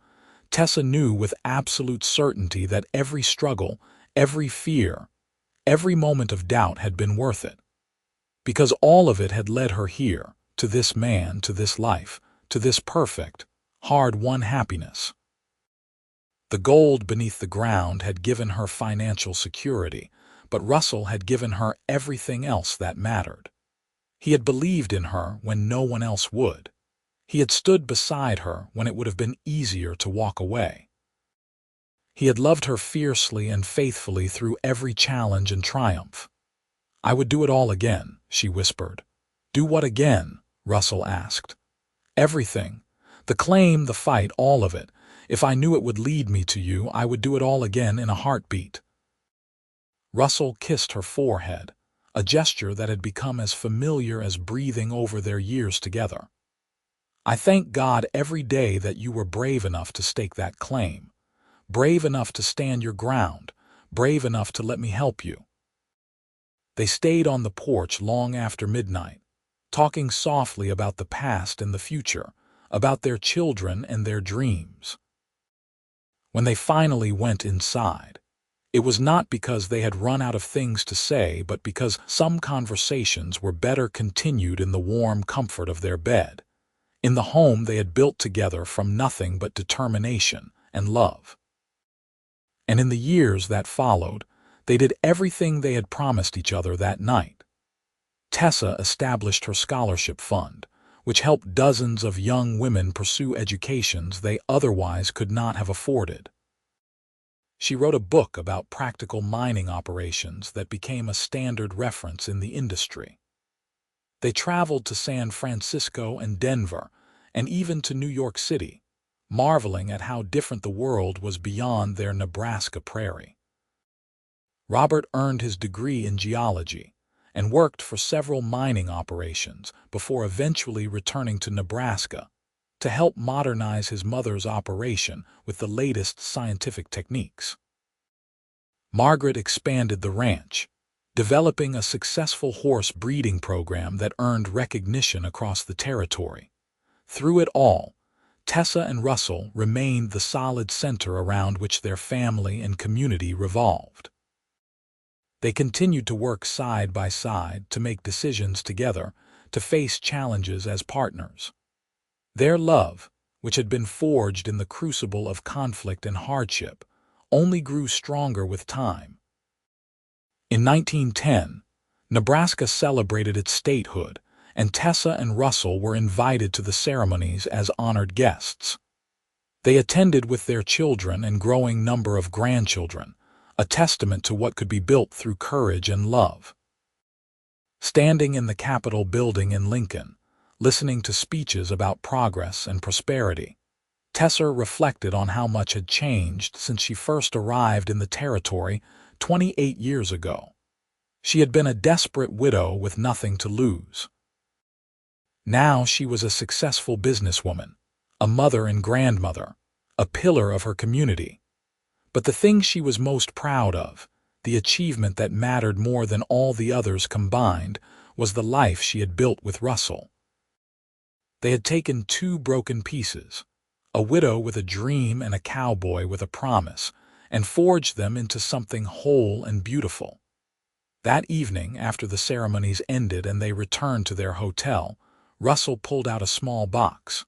Tessa knew with absolute certainty that every struggle, every fear, every moment of doubt had been worth it. Because all of it had led her here, to this man, to this life, to this perfect, hard-won happiness. The gold beneath the ground had given her financial security, but Russell had given her everything else that mattered. He had believed in her when no one else would. He had stood beside her when it would have been easier to walk away. He had loved her fiercely and faithfully through every challenge and triumph. I would do it all again, she whispered. Do what again? Russell asked. Everything. The claim, the fight, all of it. If I knew it would lead me to you, I would do it all again in a heartbeat. Russell kissed her forehead, a gesture that had become as familiar as breathing over their years together. I thank God every day that you were brave enough to stake that claim, brave enough to stand your ground, brave enough to let me help you. They stayed on the porch long after midnight, talking softly about the past and the future, about their children and their dreams. When they finally went inside, it was not because they had run out of things to say, but because some conversations were better continued in the warm comfort of their bed, in the home they had built together from nothing but determination and love. And in the years that followed, they did everything they had promised each other that night. Tessa established her scholarship fund, which helped dozens of young women pursue educations they otherwise could not have afforded. She wrote a book about practical mining operations that became a standard reference in the industry. They traveled to San Francisco and Denver, and even to New York City, marveling at how different the world was beyond their Nebraska prairie. Robert earned his degree in geology and worked for several mining operations before eventually returning to Nebraska to help modernize his mother's operation with the latest scientific techniques. Margaret expanded the ranch, developing a successful horse breeding program that earned recognition across the territory. Through it all, Tessa and Russell remained the solid center around which their family and community revolved. They continued to work side by side, to make decisions together, to face challenges as partners. Their love, which had been forged in the crucible of conflict and hardship, only grew stronger with time. In 1910, Nebraska celebrated its statehood, and Tessa and Russell were invited to the ceremonies as honored guests. They attended with their children and growing number of grandchildren, a testament to what could be built through courage and love. Standing in the Capitol building in Lincoln, listening to speeches about progress and prosperity, Tessa reflected on how much had changed since she first arrived in the territory 28 years ago. She had been a desperate widow with nothing to lose. Now she was a successful businesswoman, a mother and grandmother, a pillar of her community. But the thing she was most proud of, the achievement that mattered more than all the others combined, was the life she had built with Russell. They had taken two broken pieces, a widow with a dream and a cowboy with a promise, and forged them into something whole and beautiful. That evening, after the ceremonies ended and they returned to their hotel, Russell pulled out a small box.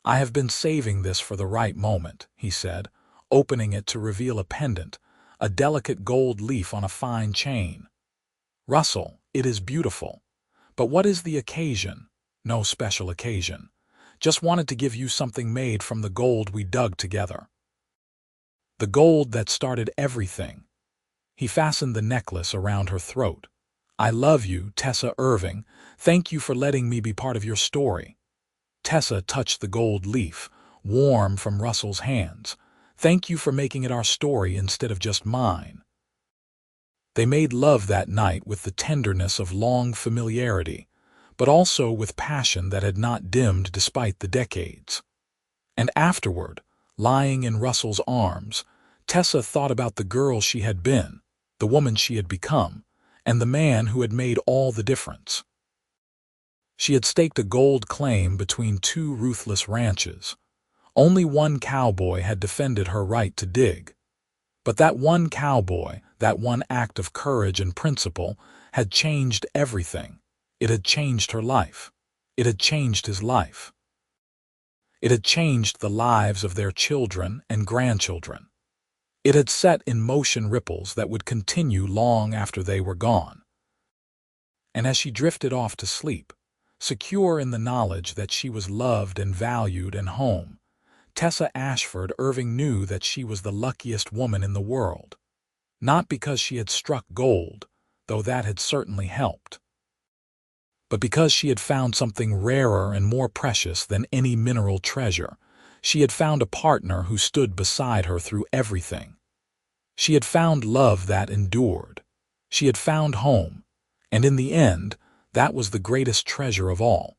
"I have been saving this for the right moment," he said, opening it to reveal a pendant, a delicate gold leaf on a fine chain. "Russell, it is beautiful. But what is the occasion?" "No special occasion. Just wanted to give you something made from the gold we dug together. The gold that started everything." He fastened the necklace around her throat. "I love you, Tessa Irving. Thank you for letting me be part of your story." Tessa touched the gold leaf, warm from Russell's hands. "Thank you for making it our story instead of just mine." They made love that night with the tenderness of long familiarity, but also with passion that had not dimmed despite the decades. And afterward, lying in Russell's arms, Tessa thought about the girl she had been, the woman she had become, and the man who had made all the difference. She had staked a gold claim between two ruthless ranches. Only one cowboy had defended her right to dig. But that one cowboy, that one act of courage and principle, had changed everything. It had changed her life. It had changed his life. It had changed the lives of their children and grandchildren. It had set in motion ripples that would continue long after they were gone. And as she drifted off to sleep, secure in the knowledge that she was loved and valued and home, Tessa Ashford Irving knew that she was the luckiest woman in the world. Not because she had struck gold, though that had certainly helped, but because she had found something rarer and more precious than any mineral treasure. She had found a partner who stood beside her through everything. She had found love that endured. She had found home, and in the end, that was the greatest treasure of all.